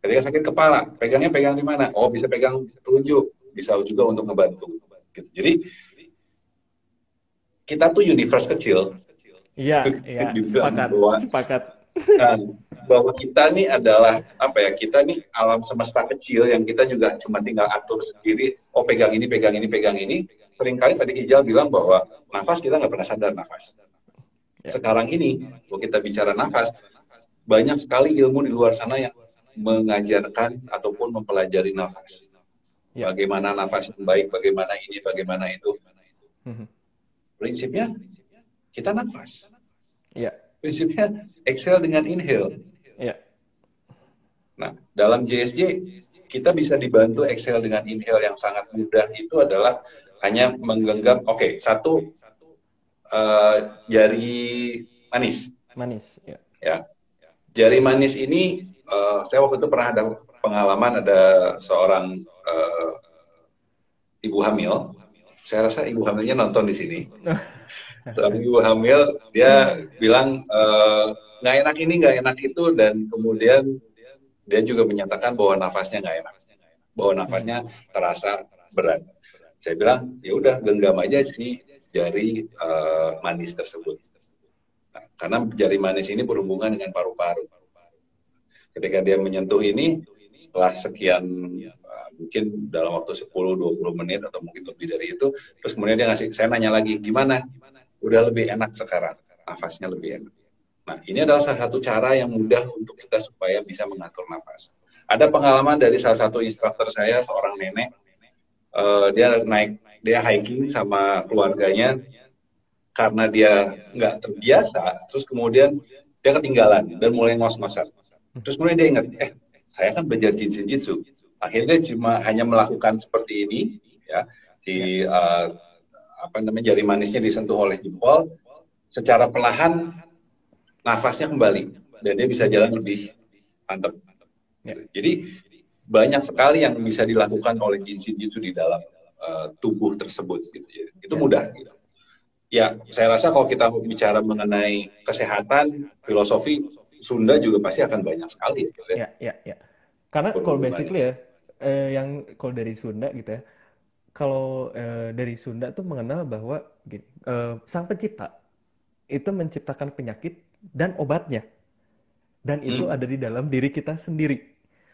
Ketika sakit kepala, pegang di mana? Oh bisa pegang telunjuk, bisa juga untuk ngebantu. Gitu. Jadi kita tuh universe kecil. Iya, sepakat. Bahwa kita nih adalah apa ya, kita nih alam semesta kecil yang kita juga cuma tinggal atur sendiri. Oh pegang ini. Seringkali tadi Ijal bilang bahwa nafas kita nggak pernah sadar nafas. Sekarang ini kalau kita bicara nafas, banyak sekali ilmu di luar sana yang mengajarkan ataupun mempelajari nafas. Bagaimana nafas yang baik, bagaimana ini, bagaimana itu. Prinsipnya kita nafas. Prinsipnya exhale dengan inhale. Nah, dalam JSJ kita bisa dibantu exhale dengan inhale yang sangat mudah. Itu adalah hanya menggenggam, satu jari manis. Ya. Jari manis ini, saya waktu itu pernah ada pengalaman, ada seorang ibu hamil. Saya rasa ibu hamilnya nonton di sini. Seorang ibu hamil, dia bilang nggak enak ini, nggak enak itu, dan kemudian dia juga menyatakan bahwa nafasnya nggak enak, bahwa nafasnya terasa berat. Saya bilang, ya udah genggam aja si jari manis tersebut. Nah, karena jari manis ini berhubungan dengan paru-paru. Ketika dia menyentuh ini, setelah sekian, mungkin dalam waktu 10-20 menit atau mungkin lebih dari itu, terus kemudian dia saya nanya lagi, gimana? Udah lebih enak sekarang, nafasnya lebih enak. Nah, ini adalah salah satu cara yang mudah untuk kita supaya bisa mengatur nafas. Ada pengalaman dari salah satu instruktur saya, seorang nenek, dia hiking sama keluarganya, karena dia nggak terbiasa, terus kemudian dia ketinggalan dan mulai ngos-ngosan. Terus kemudian dia ingat, saya kan belajar Jinshin Jitsu. Akhirnya hanya melakukan seperti ini, ya, jari manisnya disentuh oleh jempol, secara perlahan nafasnya kembali dan dia bisa jalan lebih mantap. Jadi banyak sekali yang bisa dilakukan oleh Jinshin Jitsu di dalam tubuh tersebut, gitu ya. Itu mudah. Gitu. Ya, saya rasa kalau kita bicara mengenai kesehatan, filosofi, Sunda juga pasti akan banyak sekali gitu ya, Ya. Karena kalau berhubungannya. basically ya, yang kalau dari Sunda gitu ya, kalau dari Sunda tuh mengenal bahwa gini, sang pencipta itu menciptakan penyakit dan obatnya, dan itu Hmm, ada di dalam diri kita sendiri.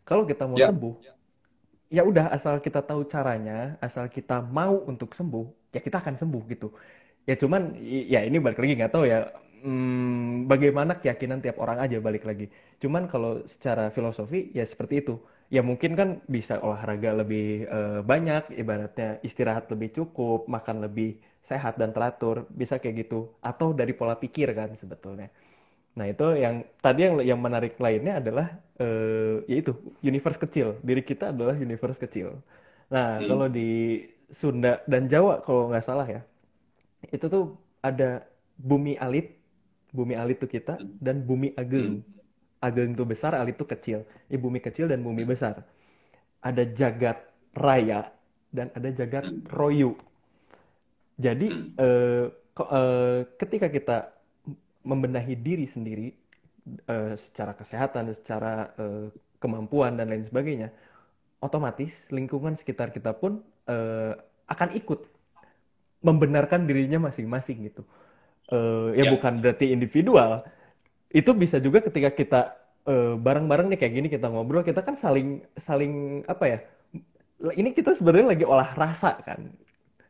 Kalau kita mau ya, sembuh, ya udah asal kita tahu caranya, asal kita mau untuk sembuh, ya kita akan sembuh gitu. Ya cuman ya ini balik lagi nggak tahu ya, bagaimana keyakinan tiap orang aja balik lagi. Cuman kalau secara filosofi ya seperti itu. Ya mungkin kan bisa olahraga lebih banyak, ibaratnya istirahat lebih cukup, makan lebih sehat dan teratur, bisa kayak gitu. Atau dari pola pikir kan sebetulnya. Nah, itu yang tadi yang menarik lainnya adalah yaitu universe kecil. Diri kita adalah universe kecil. Nah, kalau hmm, di Sunda dan Jawa kalau nggak salah ya, itu tuh ada bumi alit. Bumi alit tuh kita dan bumi ageng. hmm, Ageng tuh besar, alit tuh kecil. Ya, bumi kecil dan bumi besar. Ada jagat raya dan ada jagat hmm, royu. Jadi hmm, ketika kita membenahi diri sendiri secara kesehatan, secara kemampuan dan lain sebagainya, otomatis lingkungan sekitar kita pun akan ikut membenarkan dirinya masing-masing gitu. Ya ya, bukan berarti individual, itu bisa juga ketika kita bareng-bareng nih kayak gini kita ngobrol, kita kan saling saling apa ya? Ini kita sebenarnya lagi olah rasa kan.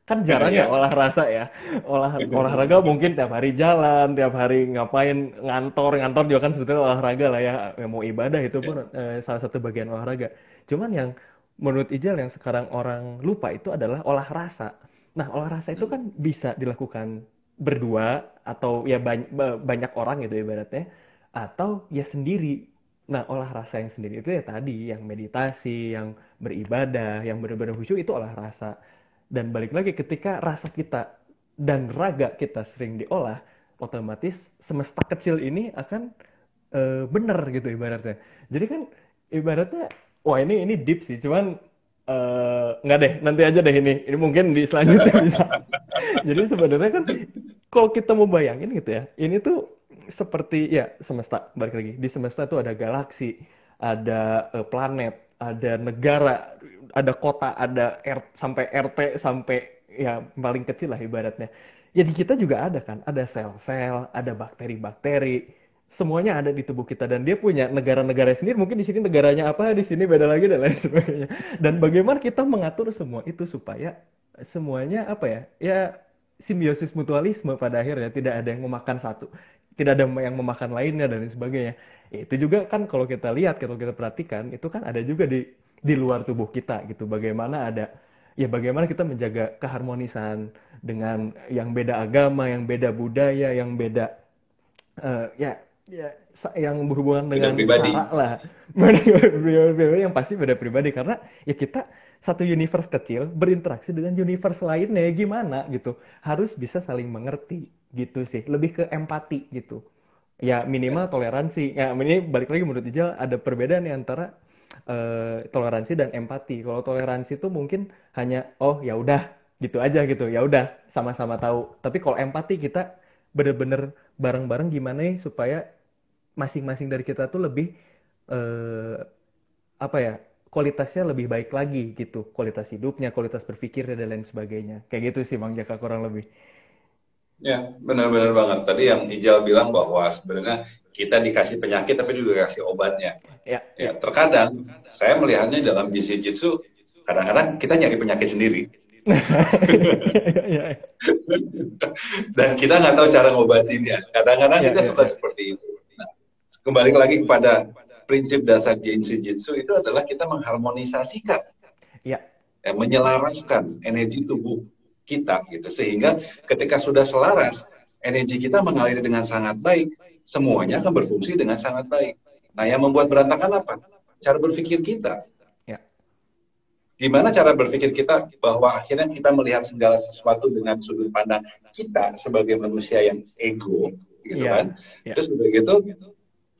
Kan jarang ya ya, olah rasa ya. Olahraga mungkin tiap hari jalan, tiap hari ngapain, ngantor juga kan sebetulnya olahraga lah ya. Ya, mau ibadah itu ya, pun salah satu bagian olahraga. Cuman yang menurut Ijal yang sekarang orang lupa itu adalah olah rasa. Nah, olah rasa itu kan hmm, bisa dilakukan berdua atau ya banyak orang gitu ibaratnya, atau ya sendiri. Nah, olah rasa yang sendiri itu ya tadi yang meditasi, yang beribadah, yang benar-benar khusyuk itu olah rasa. Dan balik lagi ketika rasa kita dan raga kita sering diolah, otomatis semesta kecil ini akan bener gitu ibaratnya. Jadi kan ibaratnya, wah ini deep sih, cuman nggak deh, nanti aja deh ini. Ini mungkin di selanjutnya bisa. Jadi sebenarnya kan kalau kita mau bayangin gitu ya, ini tuh seperti ya semesta, balik lagi. Di semesta tuh ada galaksi, ada planet, ada negara, ada kota, ada sampai RT, sampai ya paling kecil lah ibaratnya. Ya di kita juga ada kan, ada sel-sel, ada bakteri-bakteri, semuanya ada di tubuh kita dan dia punya negara-negara sendiri. Mungkin di sini negaranya apa, di sini beda lagi dan lain sebagainya. Dan bagaimana kita mengatur semua itu supaya semuanya apa ya? Ya simbiosis mutualisme pada akhirnya, tidak ada yang memakan satu, tidak ada yang memakan lainnya dan lain sebagainya. Ya, itu juga kan kalau kita lihat, kalau kita perhatikan, itu kan ada juga di luar tubuh kita gitu. Bagaimana ada ya bagaimana kita menjaga keharmonisan dengan yang beda agama, yang beda budaya, yang beda ya ya yang berhubungan beda dengan pribadi. sara lah. Pribadi yang pasti beda pribadi karena ya kita satu universe kecil berinteraksi dengan universe lainnya, gimana gitu, harus bisa saling mengerti gitu sih, lebih ke empati gitu ya, Ya, minimal toleransi. Ya ini balik lagi menurut Ijal ada perbedaan nih antara toleransi dan empati. Kalau toleransi itu mungkin hanya oh ya udah gitu aja gitu, ya udah sama-sama tahu, tapi kalau empati kita bener-bener bareng-bareng gimana nih supaya masing-masing dari kita tuh lebih eh, apa ya, kualitasnya lebih baik lagi gitu, kualitas hidupnya, kualitas berpikirnya dan lain sebagainya, kayak gitu sih Bang Jaka kurang lebih. ya, benar-benar banget. Tadi yang Ijal bilang bahwa sebenarnya kita dikasih penyakit tapi juga kasih obatnya. Ya Ya, ya. terkadang saya melihatnya dalam jiu-jitsu, kadang-kadang kita nyari penyakit sendiri Ya, ya, dan kita nggak tahu cara ngobatinnya. Kadang-kadang ya, kita ya, suka ya, seperti itu. Nah, kembali lagi kepada prinsip dasar jiu-jitsu itu adalah kita mengharmonisasikan, ya, ya, menyelaraskan energi tubuh kita gitu, sehingga ketika sudah selaras energi kita mengalir dengan sangat baik, semuanya akan berfungsi dengan sangat baik. Nah, yang membuat berantakan apa? Cara berpikir kita. ya, Gimana cara berpikir kita bahwa akhirnya kita melihat segala sesuatu dengan sudut pandang kita sebagai manusia yang ego, gitu ya, kan? ya, Terus udah gitu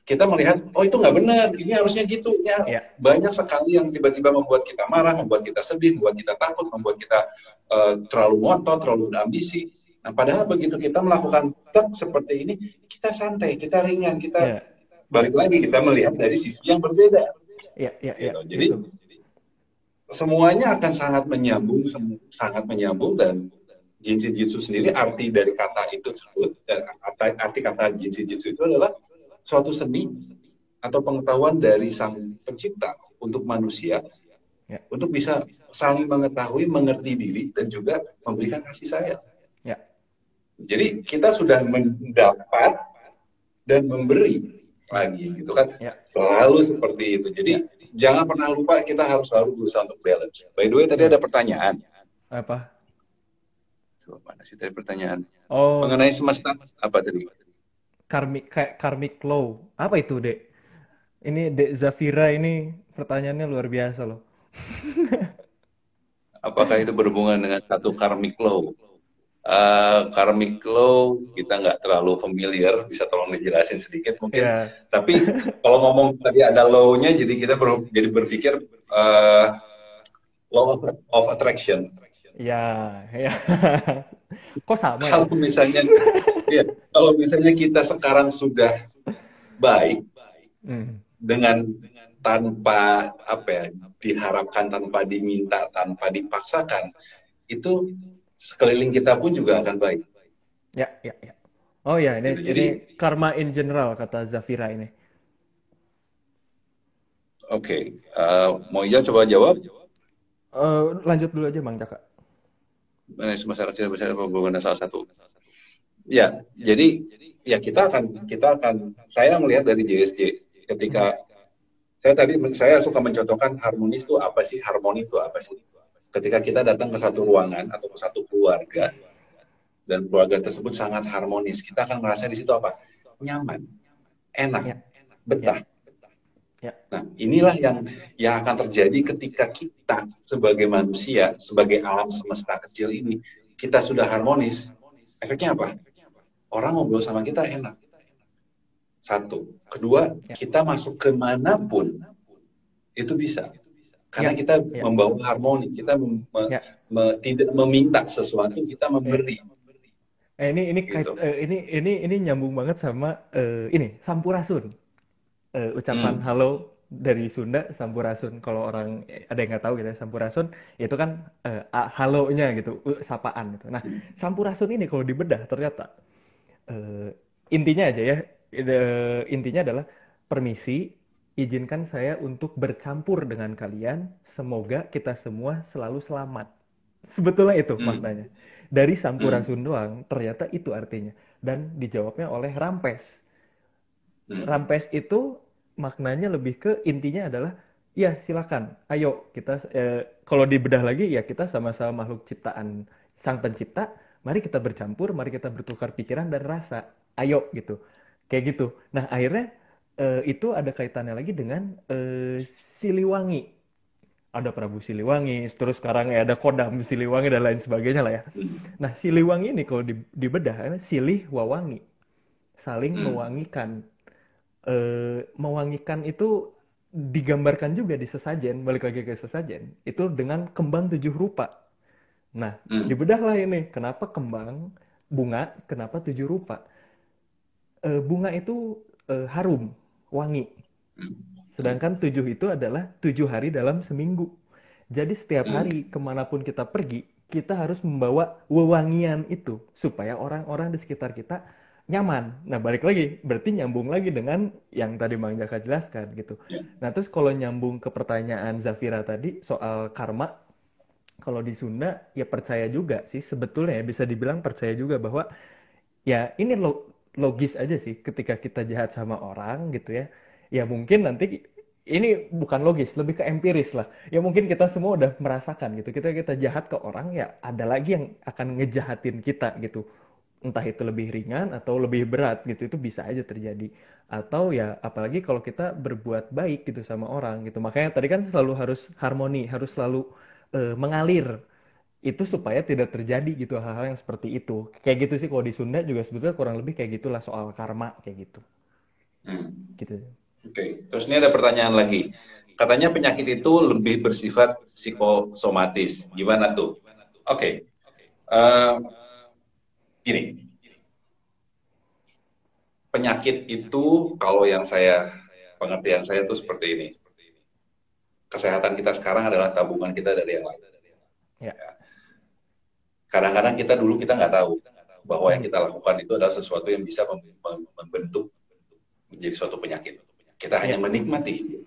kita melihat, oh itu nggak benar, ini harusnya gitu. Ya, ya, banyak sekali yang tiba-tiba membuat kita marah, membuat kita sedih, membuat kita takut, membuat kita terlalu ngotot, terlalu berambisi. Nah, padahal begitu kita melakukan tek seperti ini, kita santai, kita ringan, kita Ya, balik lagi kita melihat dari sisi yang berbeda. ya, ya, ya, Gitu. Jadi itu. semuanya akan sangat menyambung dan Jinshin-Jitsu sendiri arti dari kata itu tersebut, arti kata Jinshin-Jitsu itu adalah suatu seni atau pengetahuan dari sang pencipta untuk manusia Ya, untuk bisa saling mengetahui, mengerti diri dan juga memberikan kasih sayang. ya, Jadi kita sudah mendapat dan memberi lagi gitu kan, ya, selalu seperti itu. Jadi jangan pernah lupa kita harus selalu berusaha untuk balance. By the way tadi ada pertanyaan. apa? Coba mana sih tadi pertanyaan? Oh, Mengenai semesta apa tadi? karmic law. Apa itu, Dek? Ini Dek Zafira ini pertanyaannya luar biasa loh. Apakah itu berhubungan dengan satu karmic law? Karmic law kita nggak terlalu familiar, bisa tolong dijelasin sedikit mungkin. Ya, Tapi kalau ngomong tadi ada law-nya, jadi kita jadi berpikir law of attraction. ya, ya. Kok sama ya? Kalau misalnya kita sekarang sudah baik Hmm. dengan tanpa diharapkan, tanpa diminta, tanpa dipaksakan, itu sekeliling kita pun juga akan baik. Ya, ya, ya. Oh ya, ini Gitu. Jadi, karma in general kata Zafira ini. oke. Mau Ija coba jawab? Lanjut dulu aja Bang Caka. Masa kecil besar berhubungan salah satu. Ya, jadi ya kita akan saya melihat dari JSJ ketika saya suka mencontohkan harmoni itu apa sih? Ketika kita datang ke satu ruangan atau ke satu keluarga dan keluarga tersebut sangat harmonis, kita akan merasa di situ apa? Nyaman, enak, Ya, betah. ya, Nah, inilah yang akan terjadi ketika kita sebagai manusia, sebagai alam semesta kecil ini, kita sudah harmonis. Efeknya apa? Orang ngobrol sama kita enak. Satu. Kedua, kita masuk kemanapun itu bisa. Karena kita membawa harmoni, kita tidak meminta sesuatu, kita memberi. Ini Gitu. ini nyambung banget sama ini Sampurasun. Ucapan halo dari Sunda, Sampurasun. Kalau orang ada yang nggak tahu gitu ya, Sampurasun itu kan halonya gitu, sapaan gitu. Nah, Sampurasun ini kalau dibedah ternyata intinya aja ya, intinya adalah permisi, izinkan saya untuk bercampur dengan kalian, semoga kita semua selalu selamat. Sebetulnya itu maknanya. Dari Sampurasun doang, ternyata itu artinya. Dan dijawabnya oleh Rampes. Rampes itu maknanya lebih ke intinya adalah, ya silakan, ayo kita, kalau dibedah lagi ya kita sama-sama makhluk ciptaan Sang Pencipta, mari kita bercampur, mari kita bertukar pikiran dan rasa, ayo gitu. Kayak gitu. Nah akhirnya itu ada kaitannya lagi dengan Siliwangi. Ada Prabu Siliwangi, terus sekarang ya ada Kodam Siliwangi dan lain sebagainya lah ya. Nah Siliwangi ini kalau dibedah, silih wawangi, saling mewangikan. Mewangikan itu digambarkan juga di sesajen, balik lagi ke sesajen, itu dengan kembang 7 rupa. Nah, dibedahlah ini, kenapa kembang, bunga, kenapa 7 rupa. Bunga itu harum, wangi. Sedangkan 7 itu adalah 7 hari dalam seminggu. Jadi setiap hari kemanapun kita pergi, kita harus membawa wewangian itu, supaya orang-orang di sekitar kita nyaman. Nah balik lagi, berarti nyambung lagi dengan yang tadi Bang Jaka jelaskan gitu. Nah terus kalau nyambung ke pertanyaan Zafira tadi soal karma, kalau di Sunda ya percaya juga sih sebetulnya ya, bisa dibilang percaya juga bahwa ya ini logis aja sih ketika kita jahat sama orang gitu ya. Ya mungkin nanti ini bukan logis, lebih ke empiris lah. Ya mungkin kita semua udah merasakan gitu. Kita jahat ke orang ya ada lagi yang akan ngejahatin kita gitu. Entah itu lebih ringan atau lebih berat gitu, itu bisa aja terjadi. Atau ya apalagi kalau kita berbuat baik gitu sama orang gitu. Makanya tadi kan selalu harus harmoni, harus selalu mengalir. Itu supaya tidak terjadi gitu hal-hal yang seperti itu. Kayak gitu sih kalau di Sunda juga sebetulnya kurang lebih kayak gitulah soal karma kayak gitu. Gitu. Oke. Terus ini ada pertanyaan lagi. Katanya penyakit itu lebih bersifat psikosomatis. Gimana tuh? Oke. Gini, penyakit itu kalau yang pengertian saya itu seperti ini. Kesehatan kita sekarang adalah tabungan kita dari yang lain. Ya. Kadang-kadang kita nggak tahu bahwa yang kita lakukan itu adalah sesuatu yang bisa membentuk menjadi suatu penyakit. Kita hanya menikmati.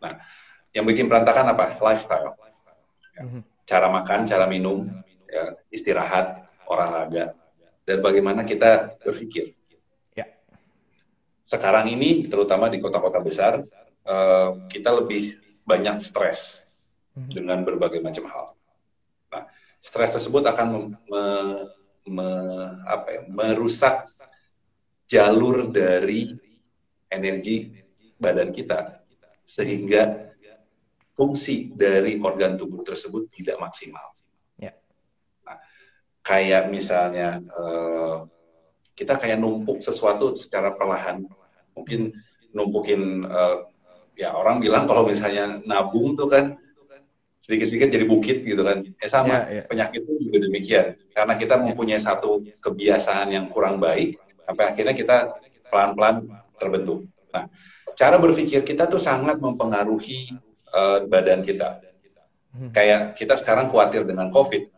Nah, yang bikin berantakan apa? Lifestyle. Ya. Cara makan, cara minum, ya, istirahat, olahraga, dan bagaimana kita berpikir. Ya. Sekarang ini, terutama di kota-kota besar, kita lebih banyak stres dengan berbagai macam hal. Nah, stres tersebut akan merusak jalur dari energi badan kita, sehingga fungsi dari organ tubuh tersebut tidak maksimal. Ya. Nah, kayak misalnya kita kayak numpuk sesuatu secara perlahan, mungkin numpukin ya orang bilang kalau misalnya nabung tuh kan sedikit-sedikit jadi bukit gitu kan. Sama, penyakit itu juga demikian. Karena kita mempunyai satu kebiasaan yang kurang baik, sampai akhirnya kita pelan-pelan terbentuk. Nah, cara berpikir kita tuh sangat mempengaruhi badan kita. Kayak kita sekarang khawatir dengan COVID.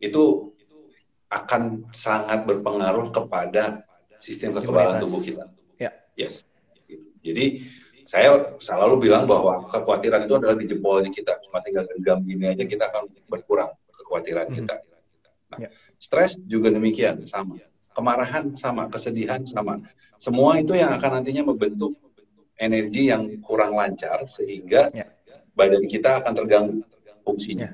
Itu akan sangat berpengaruh kepada sistem kekebalan tubuh kita. Yes. Jadi saya selalu bilang bahwa kekhawatiran itu adalah di jempolnya kita. Cuma tinggal genggam gini aja kita akan berkurang kekhawatiran kita. Nah, stres juga demikian, sama. Kemarahan sama, kesedihan sama. Semua itu yang akan nantinya membentuk energi yang kurang lancar sehingga badan kita akan terganggu fungsinya.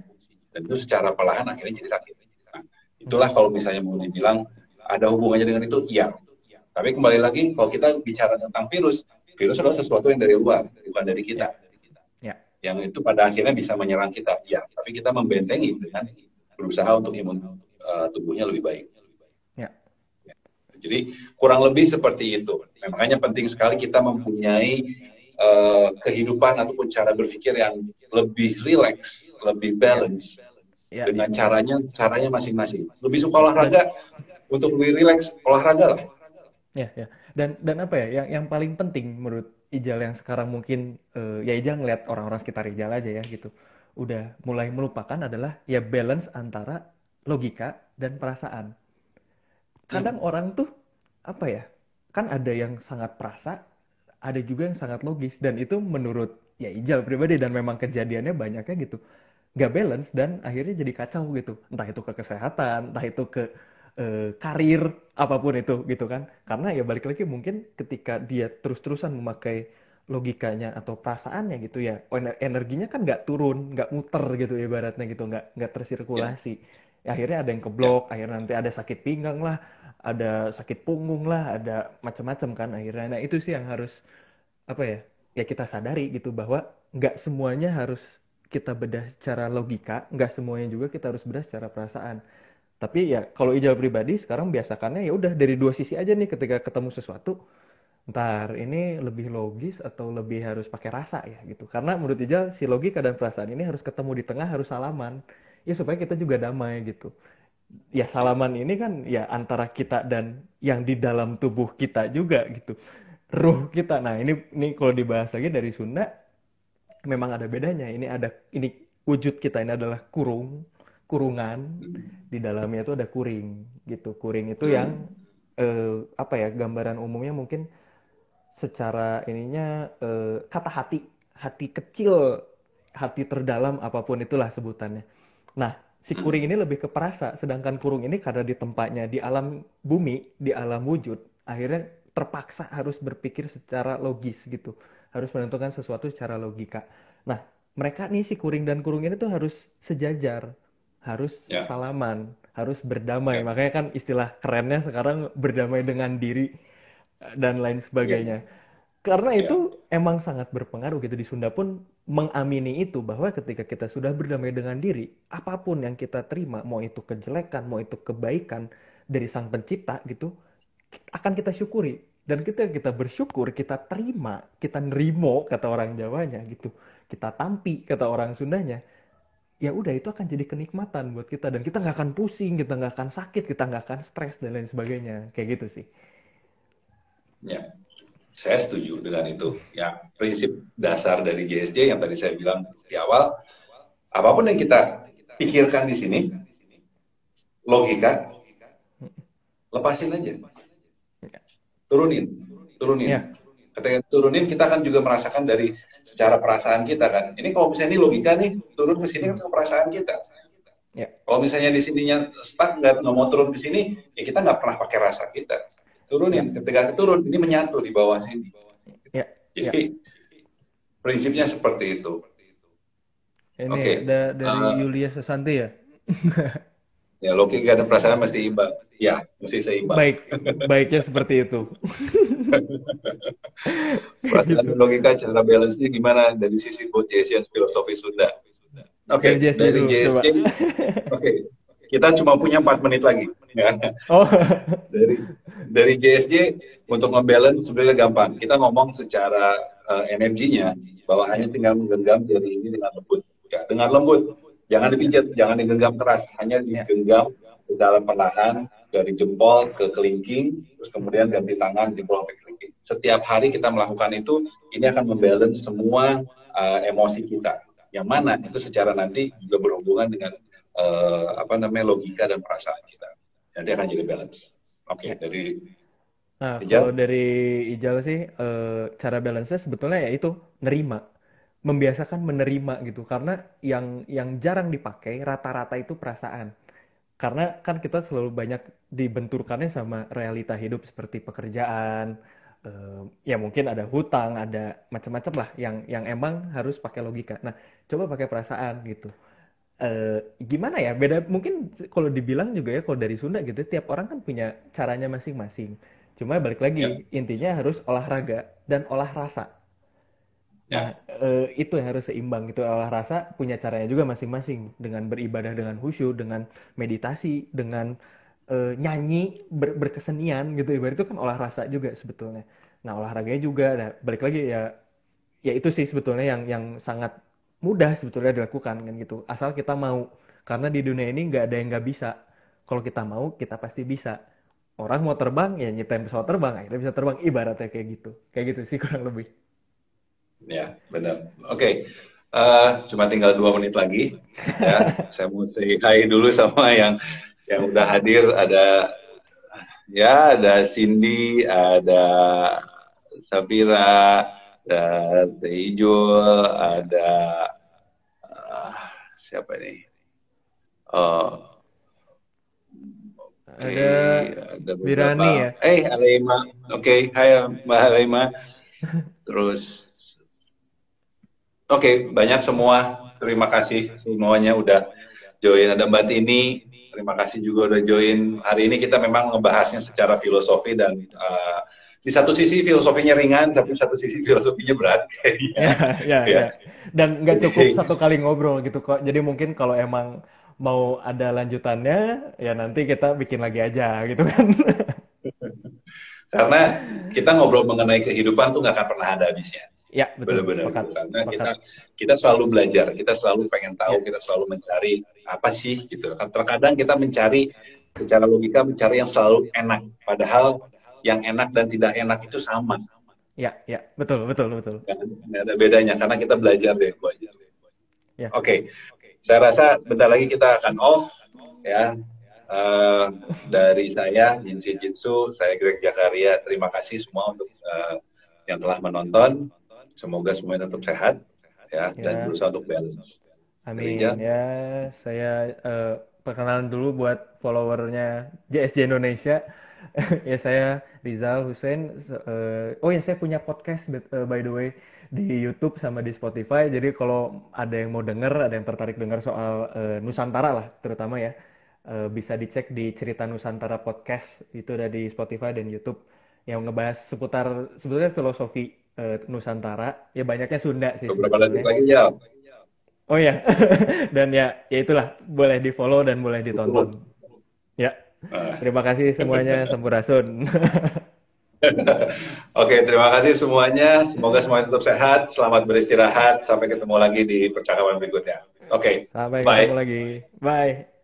Dan itu secara perlahan akhirnya jadi sakit. Nah, itulah kalau misalnya mau dibilang ada hubungannya dengan itu, iya. Tapi kembali lagi, kalau kita bicara tentang virus adalah sesuatu yang dari luar, bukan dari kita. Yang itu pada akhirnya bisa menyerang kita, ya. Tapi kita membentengi dengan berusaha untuk imun tubuhnya lebih baik. Jadi kurang lebih seperti itu. Makanya penting sekali kita mempunyai kehidupan ataupun cara berpikir yang lebih rileks, lebih balance. Dengan caranya masing-masing. Lebih suka olahraga, untuk lebih rileks, olahraga lah. Dan apa ya, yang paling penting menurut Ijal yang sekarang mungkin ya Ijal ngeliat orang-orang sekitar Ijal aja ya gitu, udah mulai melupakan adalah ya balance antara logika dan perasaan. Kadang orang tuh apa ya, kan ada yang sangat perasa, ada juga yang sangat logis, dan itu menurut ya Ijal pribadi dan memang kejadiannya banyaknya gitu, nggak balance dan akhirnya jadi kacau gitu, entah itu ke kesehatan, entah itu ke karir, apapun itu gitu kan. Karena ya balik lagi mungkin ketika dia terus-terusan memakai logikanya atau perasaannya gitu ya, energinya kan nggak turun, nggak muter gitu ibaratnya gitu, nggak tersirkulasi. Akhirnya ada yang keblok, akhirnya nanti ada sakit pinggang lah, ada sakit punggung lah, ada macam-macam kan akhirnya. Nah itu sih yang harus apa ya, ya kita sadari gitu bahwa nggak semuanya harus kita bedah secara logika, nggak semuanya juga kita harus bedah secara perasaan. Tapi ya kalau Ijal pribadi sekarang biasakannya ya udah dari dua sisi aja nih ketika ketemu sesuatu. Ntar ini lebih logis atau lebih harus pakai rasa ya gitu. Karena menurut Ijal si logika dan perasaan ini harus ketemu di tengah, harus salaman. Ya supaya kita juga damai gitu. Ya salaman ini kan ya antara kita dan yang di dalam tubuh kita juga gitu. Ruh kita. Nah ini kalau dibahas lagi dari Sunda memang ada bedanya. Ini wujud kita ini adalah kurungan, di dalamnya itu ada kuring gitu. Kuring itu yang apa ya, gambaran umumnya mungkin secara ininya kata hati kecil, hati terdalam, apapun itulah sebutannya. Nah si kuring ini lebih ke perasa, sedangkan kurung ini karena di tempatnya di alam bumi, di alam wujud, akhirnya terpaksa harus berpikir secara logis gitu, harus menentukan sesuatu secara logika. Nah mereka nih si kuring dan kurung ini tuh harus sejajar, harus salaman, harus berdamai. Makanya kan istilah kerennya sekarang berdamai dengan diri dan lain sebagainya. Karena itu emang sangat berpengaruh gitu. Di Sunda pun mengamini itu, bahwa ketika kita sudah berdamai dengan diri, apapun yang kita terima, mau itu kejelekan, mau itu kebaikan dari Sang Pencipta gitu, akan kita syukuri. Dan kita bersyukur, kita terima, kita nerimo kata orang Jawanya gitu, kita tampi kata orang Sundanya, ya udah itu akan jadi kenikmatan buat kita dan kita nggak akan pusing, kita nggak akan sakit, kita nggak akan stres dan lain sebagainya kayak gitu sih. Ya, saya setuju dengan itu. Ya, prinsip dasar dari JSJ yang tadi saya bilang di awal, apapun yang kita pikirkan di sini, logika, lepasin aja, turunin. Ya, Ketika turunin, kita akan juga merasakan dari secara perasaan kita kan. Ini kalau misalnya ini logika nih, turun ke sini kan ke perasaan kita. ya, Kalau misalnya di sininya stuck, nggak mau turun ke sini, ya kita nggak pernah pakai rasa kita. Turunin, ketika turun, ini menyatu di bawah sini. ya, ya. Jadi, prinsipnya seperti itu. Ini Oke. ada dari Yulia Sesanti ya. Ya, logika dan perasaan mesti imbang. Ya, mesti seimbang. Baiknya seperti itu. Perasaan dan logika cara balance-nya gimana dari sisi both JSJ dan filosofi Sunda. Oke, dari JSJ. Oke, kita cuma punya 4 menit lagi. Ya. Oh. Dari JSJ untuk nge-balance sebenarnya gampang. Kita ngomong secara energinya bahwa hanya tinggal menggenggam jari ini dengan lembut. Ya, dengan lembut. Jangan dipijat, jangan digenggam keras, hanya digenggam secara perlahan dari jempol ke kelingking, terus kemudian ganti tangan jempol ke kelingking. Setiap hari kita melakukan itu, ini akan membalance semua emosi kita. Yang mana itu secara nanti juga berhubungan dengan logika dan perasaan kita. Nanti akan jadi balance. Oke, dari Nah, Ijal? kalau dari Ijal sih cara balance-nya sebetulnya ya itu nerima. Membiasakan menerima gitu karena yang jarang dipakai rata-rata itu perasaan karena kan kita selalu banyak dibenturkannya sama realita hidup seperti pekerjaan ya mungkin ada hutang ada macam-macam lah yang emang harus pakai logika. Nah coba pakai perasaan gitu. Gimana ya beda mungkin kalau dibilang juga ya kalau dari Sunda gitu tiap orang kan punya caranya masing-masing cuma balik lagi intinya harus olahraga dan olah rasa. Nah, itu yang harus seimbang gitu. Olah rasa punya caranya juga masing-masing dengan beribadah dengan khusyuk, dengan meditasi, dengan nyanyi, berkesenian gitu. Ibarat itu kan olah rasa juga sebetulnya. Nah, olahraganya juga, nah, balik lagi ya itu sih sebetulnya yang sangat mudah sebetulnya dilakukan kan gitu. Asal kita mau. Karena di dunia ini nggak ada yang nggak bisa. Kalau kita mau, kita pasti bisa. Orang mau terbang, ya nyiptain pesawat terbang, akhirnya bisa terbang. Ibaratnya kayak gitu. Kayak gitu sih kurang lebih. Ya, benar. Oke. Cuma tinggal 2 menit lagi. Ya, saya mau say hi dulu sama yang udah hadir. Ada Cindy, ada Safira, ada Teijul, ada siapa ini? Ada Birani ya. Alema. Oke, hai Mbak Alema. Terus banyak semua. Terima kasih semuanya udah join. Ada Mbak Tini, terima kasih juga udah join. Hari ini kita memang ngebahasnya secara filosofi dan di satu sisi filosofinya ringan, tapi satu sisi filosofinya berat. Ya. Dan nggak cukup satu kali ngobrol gitu kok. Jadi mungkin kalau emang mau ada lanjutannya, ya nanti kita bikin lagi aja gitu kan. Karena kita ngobrol mengenai kehidupan tuh nggak akan pernah ada habisnya. Ya, betul. Benar-benar. Karena kita selalu belajar, kita selalu pengen tahu, kita selalu mencari apa sih gitu. Terkadang kita mencari secara logika mencari yang selalu enak, padahal yang enak dan tidak enak itu sama. Ya, betul. Nggak ada bedanya karena kita belajar dari itu aja. Ya. Oke. Saya rasa bentar lagi kita akan off ya. Dari saya Jinsi Jitsu, saya Greg Jakaria. Terima kasih semua untuk yang telah menonton. Semoga semuanya tetap sehat ya dan berusaha untuk balance. Amin. Ya, saya perkenalan dulu buat followernya JSJ Indonesia. Ya saya Rizal Hussein. Saya punya podcast by the way di YouTube sama di Spotify. Jadi kalau ada yang mau denger, ada yang tertarik dengar soal Nusantara lah, terutama ya, bisa dicek di Cerita Nusantara Podcast. Itu ada di Spotify dan YouTube yang ngebahas seputar sebetulnya filosofi Nusantara. Ya banyaknya Sunda sih. Beberapa lanjut lagi ya. Oh ya, dan ya itulah boleh di follow dan boleh ditonton. Ya. Terima kasih semuanya, Sampurasun. Oke, terima kasih semuanya. Semoga semuanya tetap sehat. Selamat beristirahat. Sampai ketemu lagi di percakapan berikutnya. Oke, Sampai bye. ketemu lagi. Bye.